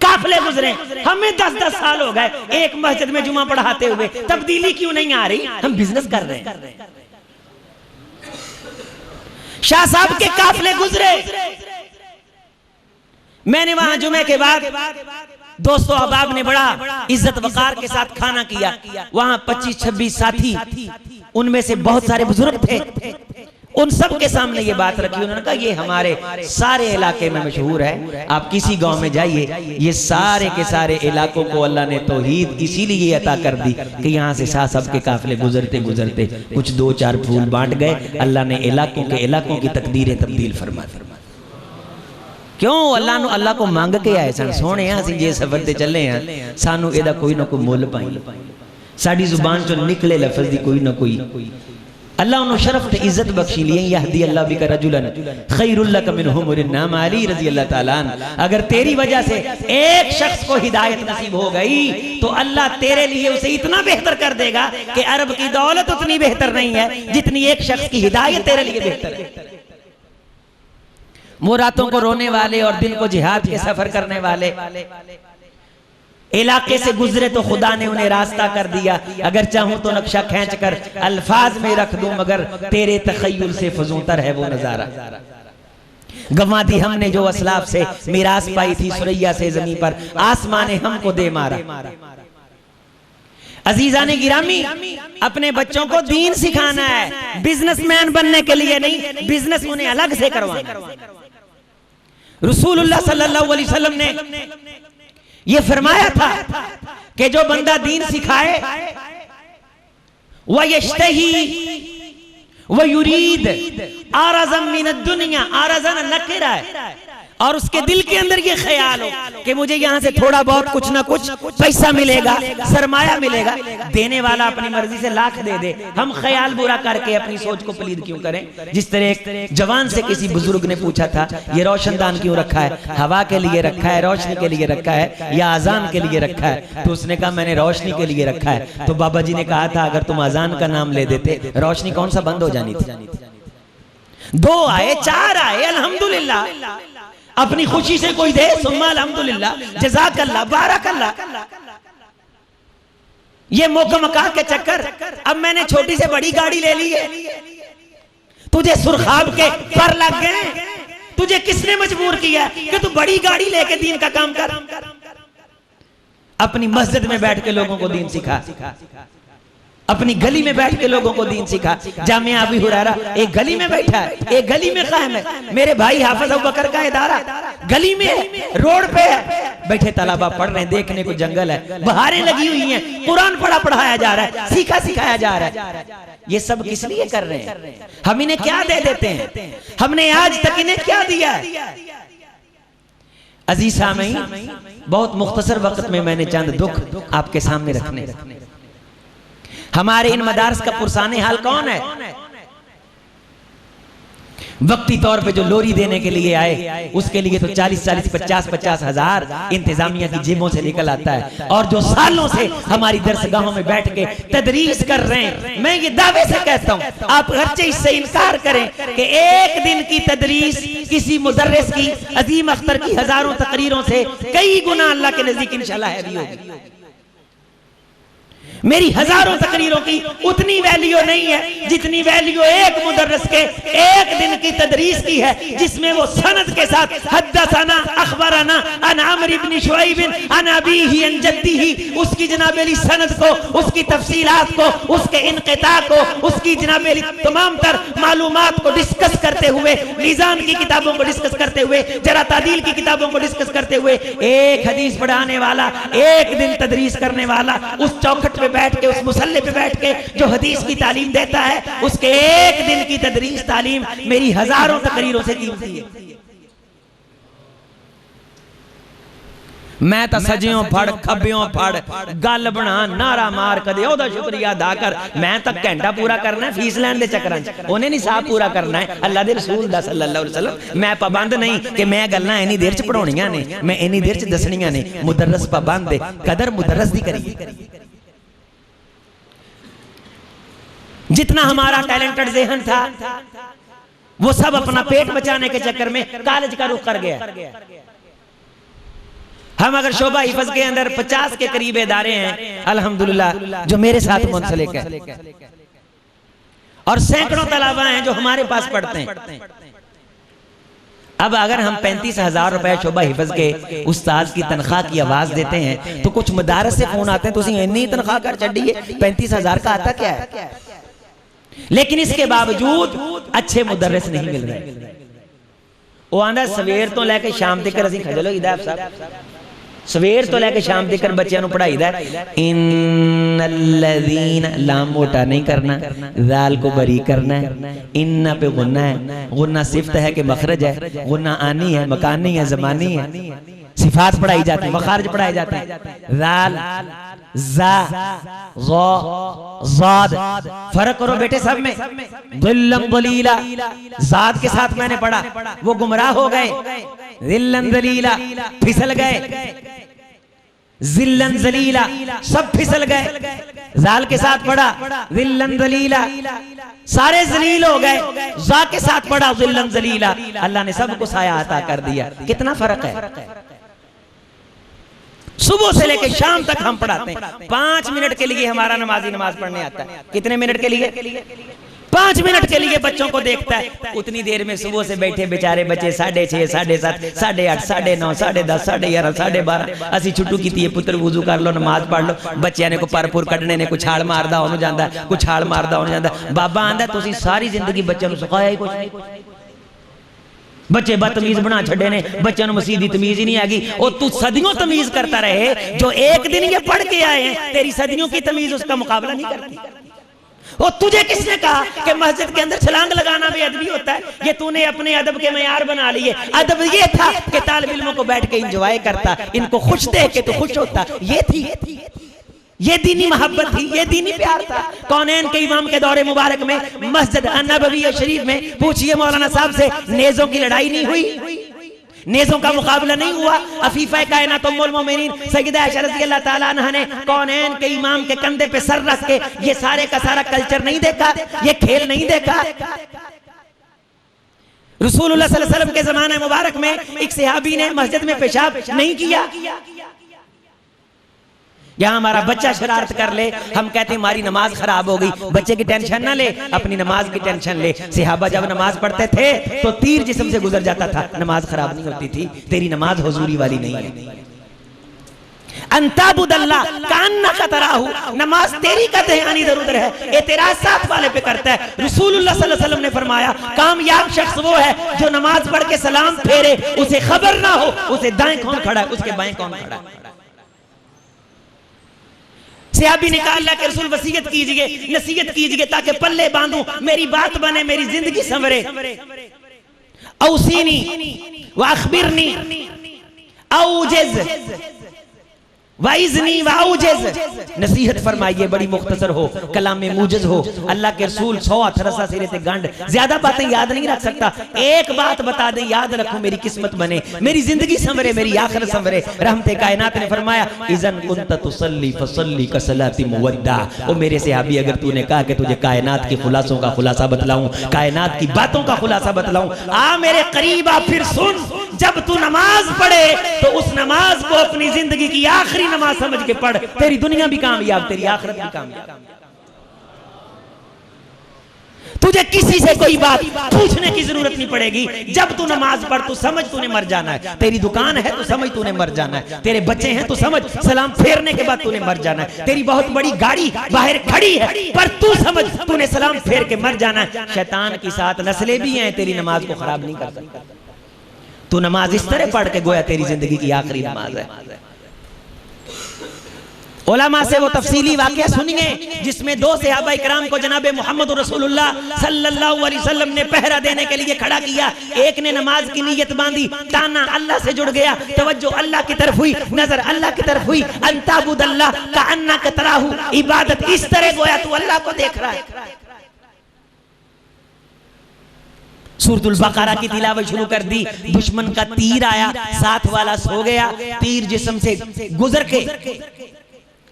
काफिले गुजरे। हमें 10-10 साल हो गए एक मस्जिद में जुमा पढ़ाते हुए, तब्दीली क्यों नहीं आ रही? हम बिजनेस कर रहे हैं। शाह साहब के काफिले गुजरे। मैंने वहां जुमे के बाद दोस्तों अहबाब ने बड़ा इज्जत वकार के साथ खाना किया। वहां 25-26 साथी, उनमें से बहुत सारे बुजुर्ग थे। उन सब के सामने ये बात रखी, उन्होंने कहा ये हमारे सारे इलाके में मशहूर है, आप किसी गांव में जाइए, ये सारे के सारे इलाकों को अल्लाह ने तौहीद इसीलिए अता कर दी कि यहाँ से शाह साहब के काफिले गुजरते गुजरते कुछ 2-4 फूल बांट गए, अल्लाह ने इलाकों की तकदीरें तब्दील फरमा दी। क्यों? अल्लाह को मांग के आए सन, सोने असीं जे सफर ते चले हैं, सानू एदा कोई ना कोई मुल पाई, साडी जुबान चो निकले लफ्ज दी कोई ना कोई। अल्लाह उन्होंने शरफ ते इज्जत बख्शी लिए। यहदी अल्लाह बिका रजुलन खैरुल लक मिन हुमुरिन नाम अली रजी अल्लाह ताला अन्हु। अगर तेरी वजह से एक शख्स को हिदायत नसीब हो गई तो अल्लाह तेरे लिए उसे इतना बेहतर कर देगा कि अरब की दौलत उतनी बेहतर नहीं है जितनी एक शख्स की हिदायत तेरे लिए बेहतर है। वो रातों को रोने वाले और दिन को जिहाद के सफर करने वाले इलाके से गुजरे तो खुदा ने उन्हें रास्ता कर दिया। अगर चाहूं तो नक्शा खींच कर अल्फाज में रख दूं, मगर तेरे तखय्युल से फजूतर है वो नजारा। गंवा दी हमने जो असलाफ से मिरास पाई थी, सुरैया से जमीन पर आसमां ने हमको दे मारा। अजीजा ने गिरामी, अपने बच्चों को दीन सिखाना है, बिजनेसमैन बनने के लिए नहीं, बिजनेस उन्हें अलग से करवाना। रसूलुल्लाह सल्लल्लाहु अलैहि वसल्लम ने ये फरमाया था कि जो बंदा दीन सिखाए वह यश्तही वह युरीद आरज़म मिन दुनिया, आरज़न नकिरा है, और उसके दिल के अंदर ये ख्याल हो कि मुझे यहाँ से थोड़ा बहुत कुछ ना कुछ पैसा मिलेगा, सरमाया मिलेगा। देने वाला अपनी मर्जी से लाख दे दे, हम ख्याल बुरा करके अपनी सोच को पलीद क्यों करें। जिस तरह एक जवान से किसी बुजुर्ग ने पूछा था, ये रोशनदान क्यों रखा है? हवा के लिए रखा है, रोशनी के लिए रखा है, या अजान के लिए रखा है? तो उसने कहा मैंने रोशनी के लिए रखा है। तो बाबा जी ने कहा था अगर तुम अजान का नाम ले देते, रोशनी कौन सा बंद हो जानी थी? 2 आए 4 आए, अल्हम्दुलिल्लाह। अपनी खुशी से कोई दे, सुम्मा अल्हम्दुलिल्लाह, जज़ाकल्लाह, बारकल्लाह। ये मौका मका के चक्कर, अब मैंने छोटी से बड़ी गाड़ी ले ली है, तुझे सुरखाब के पर लग गए। तुझे किसने मजबूर किया कि तू बड़ी गाड़ी लेके दीन का काम कर? अपनी मस्जिद में बैठ के लोगों को दीन सिखा, अपनी गली में बैठ के लोगों को दीन सिखा। जामिया अबू हुरैरा एक गली में बैठा है, एक गली में कायम है। मेरे भाई हाफिज अबू बकर का इदारा गली में है, रोड पे है, बैठे तलबा पढ़ रहे हैं, देखने को जंगल है, बहारें लगी हुई हैं, कुरान पढ़ाया जा रहा है, सीखा सिखाया जा रहा है। ये सब किस लिए कर रहे हैं? हम इन्हें क्या दे देते हैं? हमने आज तक इन्हें क्या दिया है? अजीज सामीन, बहुत मुख्तसर वक्त में मैंने चंद दुख आपके सामने रखने। हमारे इन मदारस का पुरसाने हाल कौन है? वक्ती तौर पे जो लोरी देने के लिए आए, उसके लिए तो 40-40, 50-50 हजार इंतजामिया की जेबों से निकल आता है। और जो सालों से हमारी दरसगाहों में बैठ के तदरीस कर रहे हैं, मैं ये दावे से कहता हूँ, आप अगरचे इससे इनकार करें कि एक दिन की तदरीस किसी मुदर्रिस की, अजीम अख्तर की हजारों तकरीरों से कई गुना अल्लाह के नजदीक इंशाअल्लाह हैवी होगी। मेरी हजारों तकरीरों की उतनी वैल्यू नहीं है जितनी वैल्यू एक मुदर्रिस के एक दिन की तदरीस की है, जिसमें वो सनद के साथ हद्दसना अखबरना अन अम्र इब्न शुअयब अन अबीही अन जद्दीही, उसकी जनाबेली सनद को, उसकी तफसीलात को, उसके इनक़िता को, उसकी जनाबेली तमाम तर मालूमात को डिस्कस करते हुए, मीज़ान की किताबों को डिस्कस करते हुए, जरा तादील की किताबों को डिस्कस करते हुए, एक हदीस पढ़ाने वाला, एक दिन तदरीस करने वाला उस चौखट बैठ के, उस मुसल्ले पे बैठ के जो हदीस की तालीम देता है, उसके एक दिन की तदरीस तालीम मेरी हजारों तकरीरों से कीमती है। मैं तो सजियों फड़ खब्बियों फड़ गल बना नारा मार कदे ओदा शुक्रिया अदा कर। मैं तो घंटा पूरा करना है फीस लैन दे चक्करां च, उन्हें निसाब पूरा करना है अल्लाह दे रसूल दा सल्लल्लाहु अलैहि वसल्लम। मैं पाबंद नहीं कि मैं गल्लां इन्नी देर च पढ़ाउणियां ने, मैं इन्नी देर च दसणियां ने। मुदर्रिस पाबंद है, कदर मुदर्रिस दी करिए। जितना हमारा टैलेंटेड ज़हन था वो सब अपना पेट बचाने के चक्कर में कॉलेज का रुख कर गया। हम अगर शोभा हिफज के अंदर 50 के करीब इदारे हैं अल्हम्दुलिल्लाह जो मेरे साथ मुंसलिक है, और सैकड़ों तलबा हैं जो हमारे पास पढ़ते हैं। अब अगर हम 35,000 रुपए शोभा हिफज के उस्ताद की तनख्वाह की आवाज देते हैं, तो कुछ मदारस से फोन आते हैं तो इन्नी तनख्वाह कर चढ़ी है, 35,000 का आता क्या है? लेकिन इसके बावजूद अच्छे मुदर्रिस नहीं मिल रहे। वो आंदा सवेर तो लैके शाम तक असीं खजल होई दा साहब, सवेर तो लैके शाम तक बच्चों को पढ़ाई दा। इन्नल्लज़ीना, लाम मोटा नहीं करना, ज़ाल को बरी करना है, इन्ना पे गुन्ना है, गुन्ना सिफ्त है कि मखरज है, गुन्ना आनी है, मकानी है, ज़मानी है। सिफात पढ़ाई जाती है, मखारिज पढ़ाए जाते हैं। ज़ाल, ज़ा, ज़ा, ज़ाद, फर्क करो बेटे सब में। ज़िल्लन ज़लीला, ज़ाद के साथ मैंने पढ़ा, वो गुमराह हो गए। ज़िल्लन ज़लीला, फिसल गए। ज़िल्लन ज़लीला, सब फिसल गए। ज़ाल के साथ पढ़ा, ज़िल्लन ज़लीला, सारे जलील हो गए। ज़ा के साथ पढ़ा, ज़िल्लन ज़लीला, अल्लाह ने सबको साया अता कर दिया। कितना फर्क है? सुबह से लेकर शाम तक हम पढ़ाते हैं। 5 मिनट के लिए हमारा नमाजी नमाज पढ़ने आता है। कितने मिनट के लिए? 5 मिनट के लिए बच्चों को देखता है। उतनी देर में सुबह से बैठे बेचारे बच्चे 6:30, 7:30, 8:30, 9:30, 10:30, 11:30, 12:30 असी छुट्टू की पुत्र वुजू कर लो, नमाज पढ़ लो। बच्चों ने को परपुर कढ़ने ने, कुछ छाल मारदा होने जाता, कुछ छाल मारदा होने जाता। बाबा आंदा तुसीं सारी जिंदगी बच्चों को सिखाया ही कुछ नहीं। बच्चे बदतमीज बना छड़े ने, बच्चों को मसीह की तमीज ही नहीं आएगी। और तू सदियों तमीज करता रहे, जो एक दिन ये पढ़ के आए हैं, तेरी सदियों की तमीज उसका मुकाबला नहीं करती। वो तुझे किसने कहा कि मस्जिद के अंदर छलांग लगाना भी अदबी होता है? ये तूने अपने अदब के मयार बना लिए। अदब ये था कि तालिब इल्मों को बैठ के एंजॉय करता, इनको खुश देख के तो खुश होता। ये थी, ये दीनी मोहब्बत थी, ये दीनी प्यार था। कौनैन के इमाम के दौरे मुबारक में मस्जिद नबवी शरीफ में पूछिए मौलाना साहब से, नेज़ों की लड़ाई नहीं हुई? नेज़ों का मुकाबला नहीं हुआ? अफीफा कायनात उम्मुल मोमिनीन सय्यदा आयशा रज़ियल्लाहु ताला अन्हा ने कौनैन के इमाम के कंधे पे सर रख के ये सारे का सारा कल्चर नहीं देखा? ये खेल नहीं देखा? रसूलुल्लाह सल्लल्लाहु अलैहि वसल्लम के ज़माने मुबारक में एक सहाबी ने मस्जिद में पेशाब नहीं किया। यहाँ हमारा बच्चा शरारत कर ले, हम कहते हैं हमारी नमाज खराब हो गई। बच्चे की टेंशन ना ले, अपनी नमाज की टेंशन ले। सहाबा जब नमाज पढ़ते थे तो तीर जिस्म से गुजर जाता था, नमाज खराब नहीं होती थी। तेरी नमाज हुजूरी वाली नहीं है। अंताबुदल्ला कान्ना का तराहू, नमाज तेरी का ध्यान इधर उधर है, एतराज साथ वाले पे करता है। रसूलुल्लाह सल्लल्लाहु अलैहि वसल्लम ने फरमाया कामयाब शख्स वो है जो नमाज पढ़ के सलाम फेरे, उसे खबर ना हो उसे दाएं कौन खड़ा है, उसके बाएं कौन खड़ा है। सहाबी ने कहा अल्लाह के रसूल वसीयत कीजिए, नसीहत कीजिए ताकि पल्ले बांधूं, मेरी बात बने, मेरी जिंदगी संवरे। औसीनी व अखबिरनी औजिज वाइज़नी वाउजिज, नसीहत फरमाइए, बड़ी मुख्तसर हो, कलाम में मूजिज हो। अल्लाह के रसूल 118 सिरे से गंड, ज्यादा बातें याद नहीं रख सकता। एक बात बता दे, याद रखो, मेरी किस्मत बने, मेरी जिंदगी संवरे, मेरी आखिरत संवरे। रहमते कायनात ने फरमाया इज़न कुंत तुसल्ली फसल्ली कसलाती मुवद्दा। ओ मेरे सहाबी, अगर तूने कहा कि तुझे कायनात की खुलासों का खुलासा बतलाऊं, कायनात की बातों का खुलासा बतलाऊं, आ मेरे करीब आ, फिर सुन। जब तू नमाज पढ़े तो उस नमाज को अपनी जिंदगी की आखिरी नमाज समझ के पढ़, तेरी दुनिया भी कामयाब, तेरी आखिरत भी कामयाब। तुझे किसी से कोई बात पूछने की जरूरत नहीं पड़ेगी। जब तू नमाज पढ़ तू समझ तूने मर जाना है। तेरी दुकान है तो समझ तूने मर जाना है। तेरे बच्चे हैं तो समझ सलाम फेरने के बाद तूने मर जाना है। तेरी बहुत बड़ी गाड़ी बाहर खड़ी है पर तू समझ तूने सलाम फेर के मर जाना है। शैतान की साथ नस्लें भी हैं, तेरी नमाज को खराब नहीं कर सकता। तू नमाज इस तरह पढ़ के गोया तेरी जिंदगी की आखिरी नमाज है। उलमा से वो तफसीली वाकया सुनिए जिसमें दो सहाबा इकराम को जनाबे मोहम्मद रसूलुल्लाह सल्लल्लाहु अलैहि वसल्लम ने पहरा देने के लिए खड़ा किया। एक ने नमाज की नीयत बांधी, ताना अल्लाह से जुड़ गया, तवज्जो अल्लाह की तरफ हुई, नजर अल्लाह की तरफ हुई। अंताबुदल्लाह का अन्ना का तराहू, इबादत इस तरह गोया तू अल्लाह को देख रहा है। सूरतुल बकरा की तिलावत शुरू कर दी। दुश्मन का तीर आया, साथ वाला सो गया, तीर जिस्म से गुजर के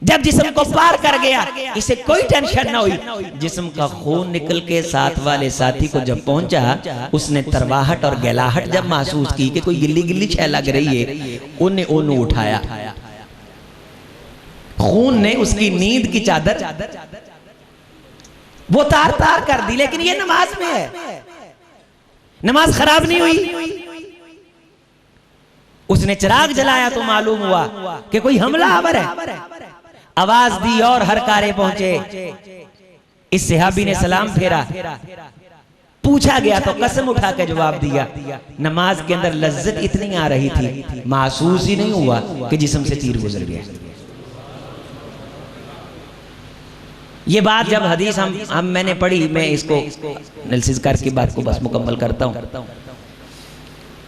जब जिस्म को पार कर गया, इसे कोई टेंशन ना हुई। जिस्म का खून निकल के साथ वाले साथी को जब पहुंचा, उसने तरवाहट और गलाहट जब महसूस की कि कोई गिल्ली गिल्ली छह लग रही है, उन्हें ओनू उठाया। खून ने उसकी नींद की चादर वो तार तार कर दी। लेकिन ये नमाज में है, नमाज खराब नहीं हुई। उसने चिराग जलाया तो मालूम हुआ कि कोई हमलावर है। आवाज दी और हर कारे पहुंचे। इस सहाबी ने सलाम फेरा, पूछा गया तो कसम उठा के जवाब दिया। नमाज के अंदर लज्जत इतनी आ रही थी, महसूस ही नहीं हुआ कि जिस्म से तीर गुजर गया। ये बात जब हदीस हम मैंने पढ़ी, मैं इसको एनालिसिस करके बात को बस मुकम्मल करता हूं,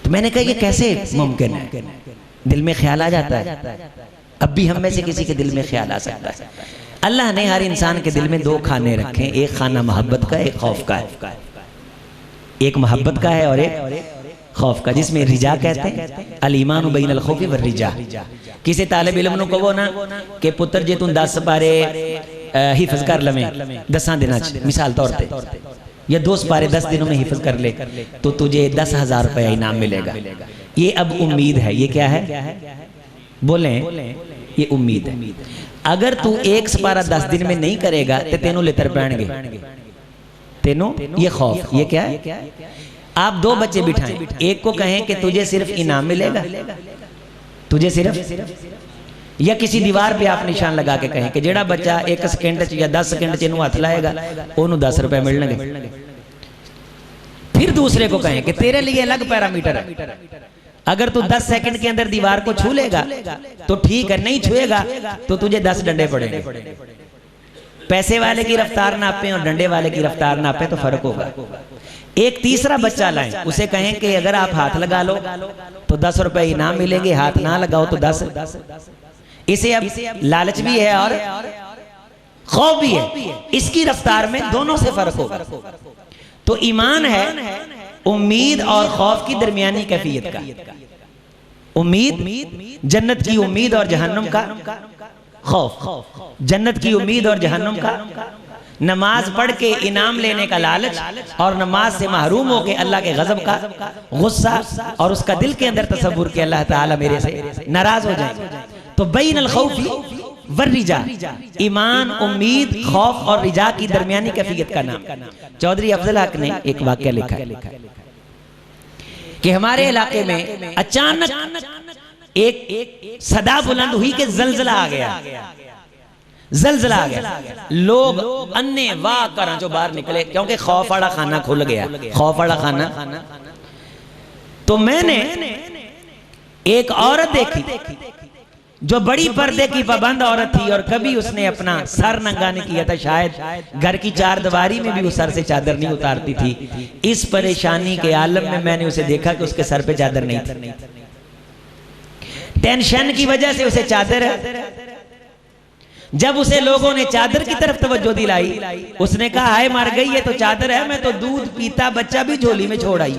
तो मैंने कहा ये कैसे मुमकिन है? दिल में ख्याल आ जाता है। अब भी हम में से किसी के दिल में ख्याल आ सकता है। अल्लाह ने हर इंसान के दिल में दो खाने रखे, एक खाना मोहब्बत का, एक खौफ का है। एक मोहब्बत का है और एक खौफ का, जिसमें रिजा कहते हैं। अल ईमान बैन अल खौफ व रिजा। किसी तालिब इल्म को वो ना कि पुत्र जे तू 10 पारे हिफ्ज कर लवें 10 दिनों च, मिसाल तौर पे, या 2 पारे 10 दिनों में हिफ्ज कर ले तो तुझे 10,000 रुपया इनाम मिलेगा। ये अब उम्मीद है। ये क्या है? बोले ये उम्मीद है। अगर तू 1 पारा 10 दिन में नहीं करेगा तो तेनों लेतर पैणगे, तेनों ये खौफ। ये क्या है? आप 2 बच्चे बिठाएं, एक को कहें कि तुझे सिर्फ इनाम मिलेगा, तुझे सिर्फ, या किसी दीवार पे आप निशान लगा के कहें कि जेड़ा बच्चा 1 सेकंड या 10 सेकंड च इनू हथ लाएगा ओनू 10 रुपए मिलणगे। फिर दूसरे को कहें कि तेरे लिए अलग पैरामीटर है, अगर तू 10 सेकंड के अंदर दीवार को छू लेगा तो ठीक है, नहीं छुएगा तो तुझे 10 डंडे पड़ेंगे। पैसे वाले की रफ्तार नापें और डंडे वाले की रफ्तार नापें तो फर्क होगा। एक तीसरा बच्चा लाएं, उसे कहें कि अगर आप हाथ लगा लो तो 10 रुपए इनाम मिलेंगे, हाथ ना लगाओ तो 10। इसे अब लालच भी है और खौफ भी है, इसकी रफ्तार में दोनों से फर्क होगा। तो ईमान है उम्मीद और खौफ की दरमियानी कैफियत का। उम्मीद जन्नत की उम्मीद और जहन्नुम का खौफ, जन्नत की उम्मीद और जहन्नुम का, नमाज पढ़ के इनाम लेने का लालच और नमाज से महरूम होके अल्लाह के गजब का गुस्सा और उसका दिल के अंदर तसव्वुर कि अल्लाह ताला मेरे से नाराज हो जाए। तो बैनल खौफी वर रिजा, ईमान उम्मीद खौफ और रिजा की दरमियानी कैफियत का नाम। चौधरी अफजल हक ने एक वाक्य लिखा है कि हमारे इलाके में अचानक एक सदा बुलंद हुई कि जलजला आ गया, जलजला आ गया। लोग अन्ने वाह कर जो बाहर निकले क्योंकि खौफ वाला खाना खुल गया, खौफ वाला खाना। तो मैंने एक औरत देखी जो बड़ी पर्दे की पाबंद औरत थी और कभी उसने अपना सर नंगा नहीं किया था, शायद घर की चार दीवारी में भी वो सर से चादर नहीं उतारती थी। इस परेशानी के आलम में मैंने उसे देखा कि उसके सर पे चादर नहीं थी। टेंशन की वजह से उसे चादर है। जब उसे लोगों ने चादर की तरफ तवज्जो दिलाई, उसने कहा हाय मर गई है तो चादर है, मैं तो दूध पीता बच्चा भी झोली में छोड़ आई।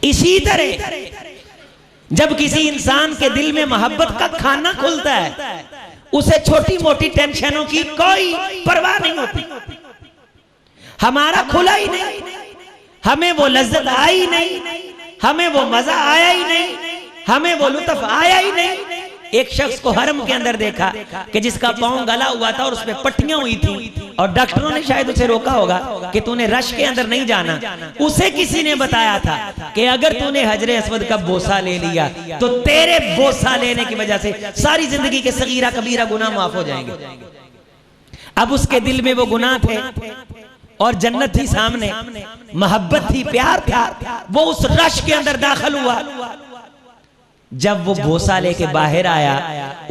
इसी तरह जब किसी इंसान के दिल में मोहब्बत का खाना खुलता है, उसे छोटी मोटी टेंशनों की कोई परवाह नहीं होती। हमारा खुला ही नहीं, हमें वो लज्जत आई नहीं, हमें वो मजा आया ही नहीं, हमें वो लुत्फ आया ही नहीं। एक शख्स को हरम के अंदर देखा कि जिसका पांव गला हुआ था और उसमें पट्टियां हुई थी और डॉक्टरों ने शायद उसे रोका होगा कि तूने रश के अंदर नहीं जाना। उसे किसी ने बताया था कि अगर तूने हजरे अस्वद का बोसा ले लिया तो तेरे बोसा लेने की वजह से सारी जिंदगी के सगीरा कबीरा गुनाह माफ हो जाएंगे। अब उसके दिल में वो गुनाह थे और जन्नत थी सामने, मोहब्बत थी, प्यार था। वो उस रश के अंदर दाखिल हुआ। जब वो बोसा लेके बाहर आया,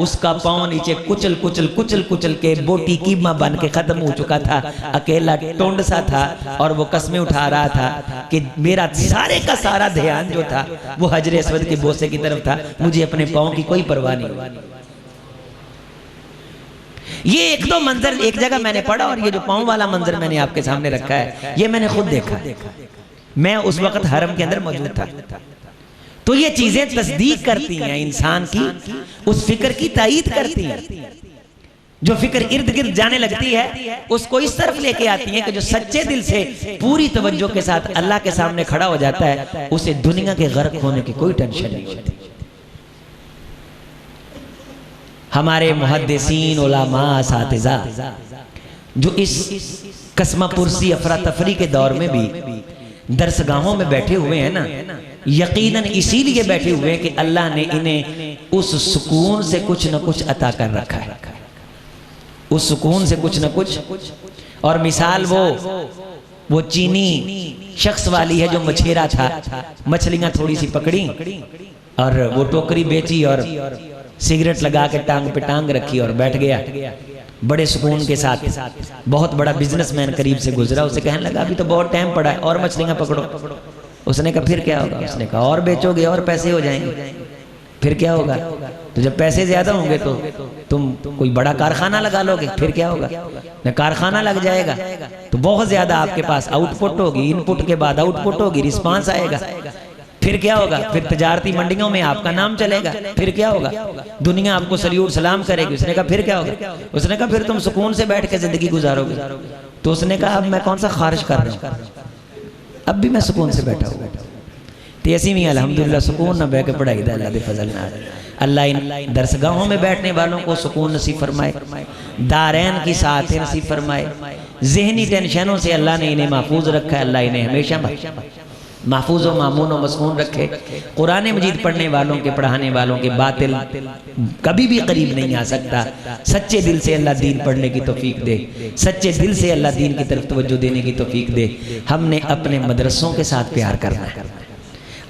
उसका पांव नीचे कुचल कुचल कुचल कुचल के बोटी कीमा बन के खत्म हो चुका था। अकेला टोंड सा था और वो कस्में उठा रहा था कि मेरा सारे का सारा ध्यान जो था वो हजरे अस्वद के बोसे की तरफ था, मुझे अपने पांव की कोई परवाह नहीं। ये एक दो मंजर एक जगह मैंने पढ़ा और ये जो पांव वाला मंजर मैंने आपके सामने रखा है ये मैंने खुद देखा। मैं उस वक्त हरम के अंदर मौजूद था। तो ये चीजें तस्दीक करती हैं इंसान की, उस फिक्र की तायीद करती हैं। जो फिक्र इर्द गिर्द जाने लगती है उसको इस तरफ लेके आती है कि जो सच्चे दिल से पूरी तवज्जो के साथ अल्लाह के सामने खड़ा हो जाता है, उसे दुनिया के गर्क होने की कोई टेंशन नहीं होती। हमारे मुहद्दिसीन उलमा असातिज़ा जो इस कसमा पुरसी अफरा तफरी के दौर में भी दरसगाहों में बैठे हुए हैं ना, यकीनन इसीलिए बैठे हुए हैं कि अल्लाह ने इन्हें उस सुकून से कुछ न कुछ अता कर रखा है, उस सुकून से कुछ न कुछ। और मिसाल वो चीनी शख्स वाली है जो मछेरा था, मछलियां थोड़ी सी पकड़ी और वो टोकरी बेची और सिगरेट लगा के टांग पे टांग रखी और बैठ गया बड़े सुकून के साथ। बहुत बड़ा बिजनेसमैन करीब से गुजरा, उसे कहने लगा अभी तो बहुत टाइम पड़ा है और मछलियां पकड़ो। उसने कहा फिर क्या होगा? उसने कहा और बेचोगे और पैसे हो जाएंगे, फिर क्या होगा? तो जब पैसे ज्यादा होंगे तो तुम कोई बड़ा कारखाना लगा लोगे, फिर क्या होगा? न कारखाना लग जाएगा तो बहुत ज्यादा आपके पास आउटपुट होगी, इनपुट के बाद आउटपुट होगी, रिस्पांस आएगा, फिर क्या होगा? फिर तजारती मंडियों में आपका नाम चलेगा, फिर क्या होगा? दुनिया आपको सल्यूट सलाम करेगी। उसने कहा फिर क्या होगा? उसने कहा फिर तुम सुकून से बैठ के जिंदगी गुजारोगे। तो उसने कहा अब मैं कौन सा खारिज कर रहा हूँ, अब भी मैं सुकून से बैठा हूँ। तो ऐसी में अल्हम्दुलिल्लाह सुकून न बैठ के पढ़ाई दा अल्लाह दे फजल ना। अल्लाह इन दरसगाहों में बैठने वालों को सुकून नसीब फरमाए, दारैन की साथें नसीब फरमाए। ज़हनी टेंशनों से अल्लाह ने इन्हें महफूज रखा है, अल्लाह इन्हें हमेशा महफूज व मामून व मसकून रखे। कुरान मजीद पढ़ने वालों के, पढ़ाने वालों के बातिल कभी भी करीब नहीं आ सकता। सच्चे दिल से अल्लाह दीन पढ़ने की तौफीक दे, सच्चे दिल से अल्लाह दीन की तरफ तवज्जो देने की तौफीक दे। हमने अपने मदरसों के साथ प्यार करना है,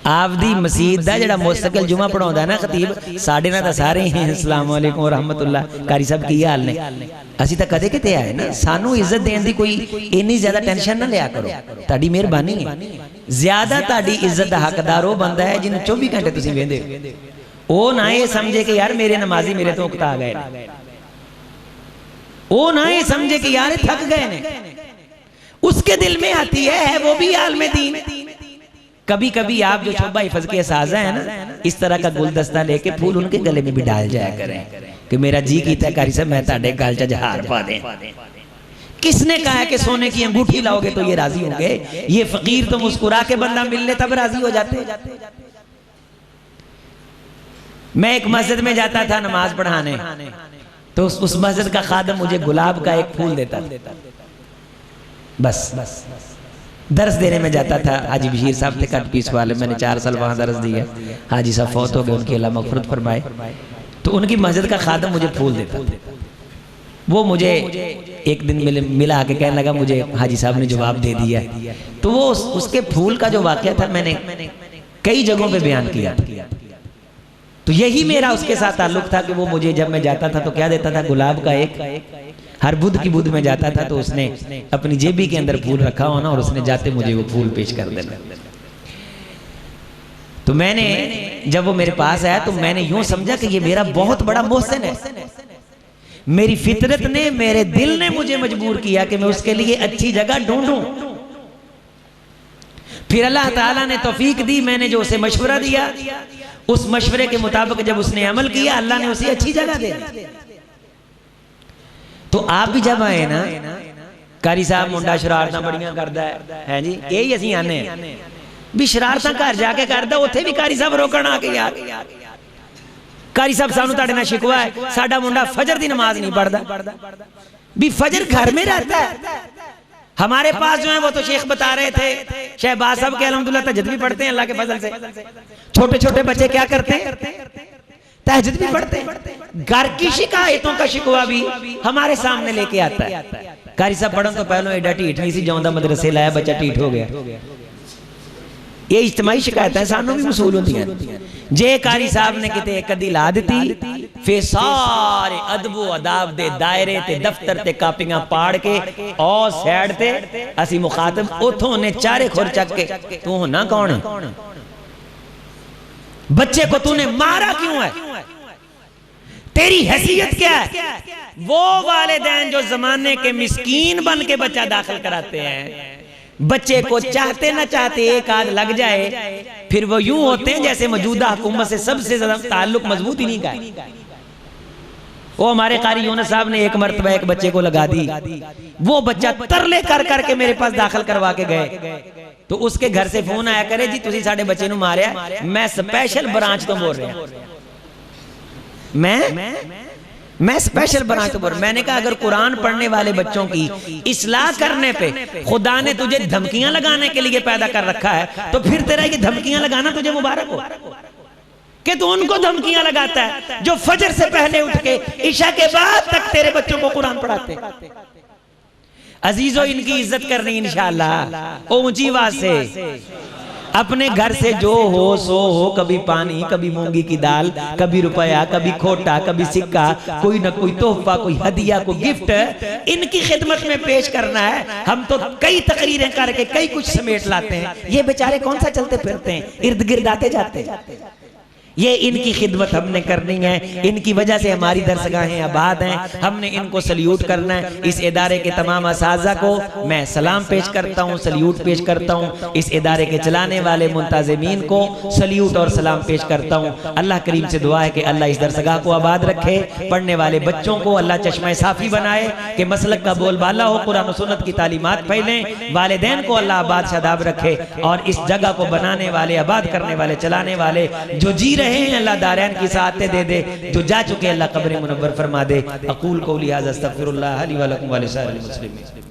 आप दी मसीद दा जेड़ा मुस्तकिल जुमा पढ़ाउंदा है ना खतीब, साडे नाल तां सारे ही अस्सलाम वालेकुम व रहमतुल्लाह, कारी साहब की हाल ने, असीं तां कदे किते आए ना, सानू इज्जत देण दी कोई इन्नी ज्यादा टेंशन ना लिया करो, तुहाडी मेहरबानी है। ज्यादा तुहाडी इज्जत दा हकदार वो बंदा है जिन्हें 24 घंटे तुसीं वेंदे हो। ओ ना ये समझे कि यार मेरे नमाजी मेरे तो उकता गए, ओ ना ये समझे कि यार थक गए ने, उसके दिल में आती है वो भी आलम दीन। कभी कभी आप जो शोभा हिफज के साजा है ना, इस तरह का गुलदस्ता लेके फूल उनके गले में भी डाल जाया करें कि मेरा जी कीता कारी साहब मैं ताड़े गल च हार पा दें। किसने कहा है कि सोने की अंगूठी लाओगे तो ये राजी होंगे? ये फकीर तो मुस्कुरा के बंदा मिलने तब राजी हो जाते। मैं एक मस्जिद में जाता था नमाज पढ़ाने, तो उस मस्जिद का खादम मुझे गुलाब का एक फूल देता था। बस दर्स देने में जाता था, हाजी बशीर साहब थे कट पीस वाले, मैंने 4 साल वहाँ दर्स दिया। हाजी साहब फौत हो गए, उनकी अल्लाह मग़फ़िरत फरमाए। तो उनकी मस्जिद का खादम मुझे फूल देता। वो मुझे एक दिन मिला के कहने लगा मुझे हाजी साहब ने जवाब दे दिया। तो वो उसके फूल का जो वाक़या था मैंने कई जगहों पे बयान किया। तो यही मेरा उसके साथ ताल्लुक था कि वो मुझे जब मैं जाता था तो क्या देता था, गुलाब का एक, हर बुध की बुध में जाता था तो उसने अपनी जेबी के अंदर फूल रखा होना और उसने जाते मुझे वो फूल पेश कर देना। तो मैंने जब वो मेरे पास आया तो मैंने यूं समझा कि ये मेरा बहुत बड़ा मोहसिन है। मेरी फितरत ने, मेरे दिल ने मुझे मजबूर किया कि मैं उसके लिए अच्छी जगह ढूंढूं। फिर अल्लाह ताला ने तौफीक दी, मैंने जो उसे मशवरा दिया उस मशवरे के मुताबिक जब उसने अमल किया अल्लाह ने उसे अच्छी जगह दे दी। तो आप भी जब आए ना, कारी साहब मुंडा शरारतां बड़ियां करदा है जी, यही असीं आने भी शरारतां घर जाके करदा, उत्थे भी कारी साहब रोकण आके यार कारी साहब सानू तुहाडे नाल शिकवा है, साडा मुंडा फजर दी नमाज नहीं पढ़दा। भी फजर घर में रहता है। हमारे पास जो है वो तो शेख बता रहे थे, शहबाज साहब के अल्हम्दुलिल्लाह तहज्जुद भी पढ़ते हैं अल्लाह के फजल से। छोटे छोटे बच्चे क्या करते हैं, तहज्जुद भी पढ़ते हैं। घर की शिकायतों का शिकवा भी हमारे सामने लेके आता है। कारी साहब पढ़न तो पहले एडा ढीठ नहीं सी, जाऊंदा मदरसे लाया बच्चा ढीठ हो गया। ये इज्तिमाई शिकायत है, सानू भी मसूल होंदियां। जे कारी साहब ने किते कदी ला दी फिर सारे अदबो अदाब दे दायरे ते दफ्तर ते कापियां पाड़ के और साइड ते असी मुखातब उथों ने चारे खुर चक के तू होना कौन है, बच्चे को तूने मारा क्यों है, तेरी हैसियत क्या है। वो वालिदैन जो जमाने के मिस्कीन बन के बच्चा दाखिल कराते हैं, बच्चे को चाहते ना चाहते एक आध लग जाए फिर वो यूं होते हैं जैसे मौजूदा हुकूमत से सबसे ज्यादा ताल्लुक मजबूत ही नहीं का। वो हमारे कारी यूनुस साहब ने एक मर्तबा एक बच्चे को लगा दी, वो बच्चा तरले कर करके मेरे पास दाखिल करवा के गए। तो उसके घर से फोन आया करे जी तुसी साडे बच्चे नू मारिया, मैं स्पेशल ब्रांच तो बोल रहा हूं, मैं स्पेशल ब्रांच तो बोल रहा। मैंने कहा अगर कुरान पढ़ने वाले बच्चों की इस्लाह करने पे खुदा ने तुझे धमकियां लगाने के लिए पैदा कर रखा है तो फिर तेरा ये धमकियां लगाना तुझे मुबारक हो कि तू उनको धमकियां लगाता है जो फजर से पहले उठ के इशा के बाद तक तेरे बच्चों को कुरान पढ़ाते। अजीजों इनकी इज्जत करनी इंशाअल्लाह ऊंची आवाज से। अपने घर से जो हो सो हो, कभी पानी कभी मूंगी की दाल, कभी रुपया कभी खोटा कभी सिक्का, कोई ना कोई तोहफा कोई हदिया कोई गिफ्ट इनकी खिदमत में पेश करना है। हम तो कई तकरीरें करके कई कुछ समेट लाते हैं, ये बेचारे कौन सा चलते फिरते हैं, इर्द गिर्द आते जाते। ये इनकी खिदमत हमने करनी है, इनकी वजह से हमारी दरसगाहें आबाद हैं। हमने इनको सल्यूट करना है। इस इदारे के तमाम असाज़ा को मैं सलाम पेश करता हूँ, सल्यूट पेश करता हूँ। इस इदारे के चलाने वाले मुंतज़िमीन को सल्यूट और सलाम पेश करता हूँ। अल्लाह करीम से दुआ है कि अल्लाह इस दरसगाह को आबाद रखे, पढ़ने वाले बच्चों को अल्लाह चश्मा साफ़ी बनाए कि मसलक का बोलबाला हो, कुरान और सुन्नत की तालीमात फैलें। वालिदैन को अल्लाह आबाद शादाब रखे और इस जगह को बनाने वाले, आबाद करने वाले, चलाने वाले जो जी रहे हैं अल्लाह दारैन की साअतें दे दे, जो जा चुके अल्लाह कब्र मुनव्वर फरमा दे। अकूल कौली हाज़ा अस्तग़फिरुल्लाह ली व लकुम व लिसाइरिल मुस्लिमीन।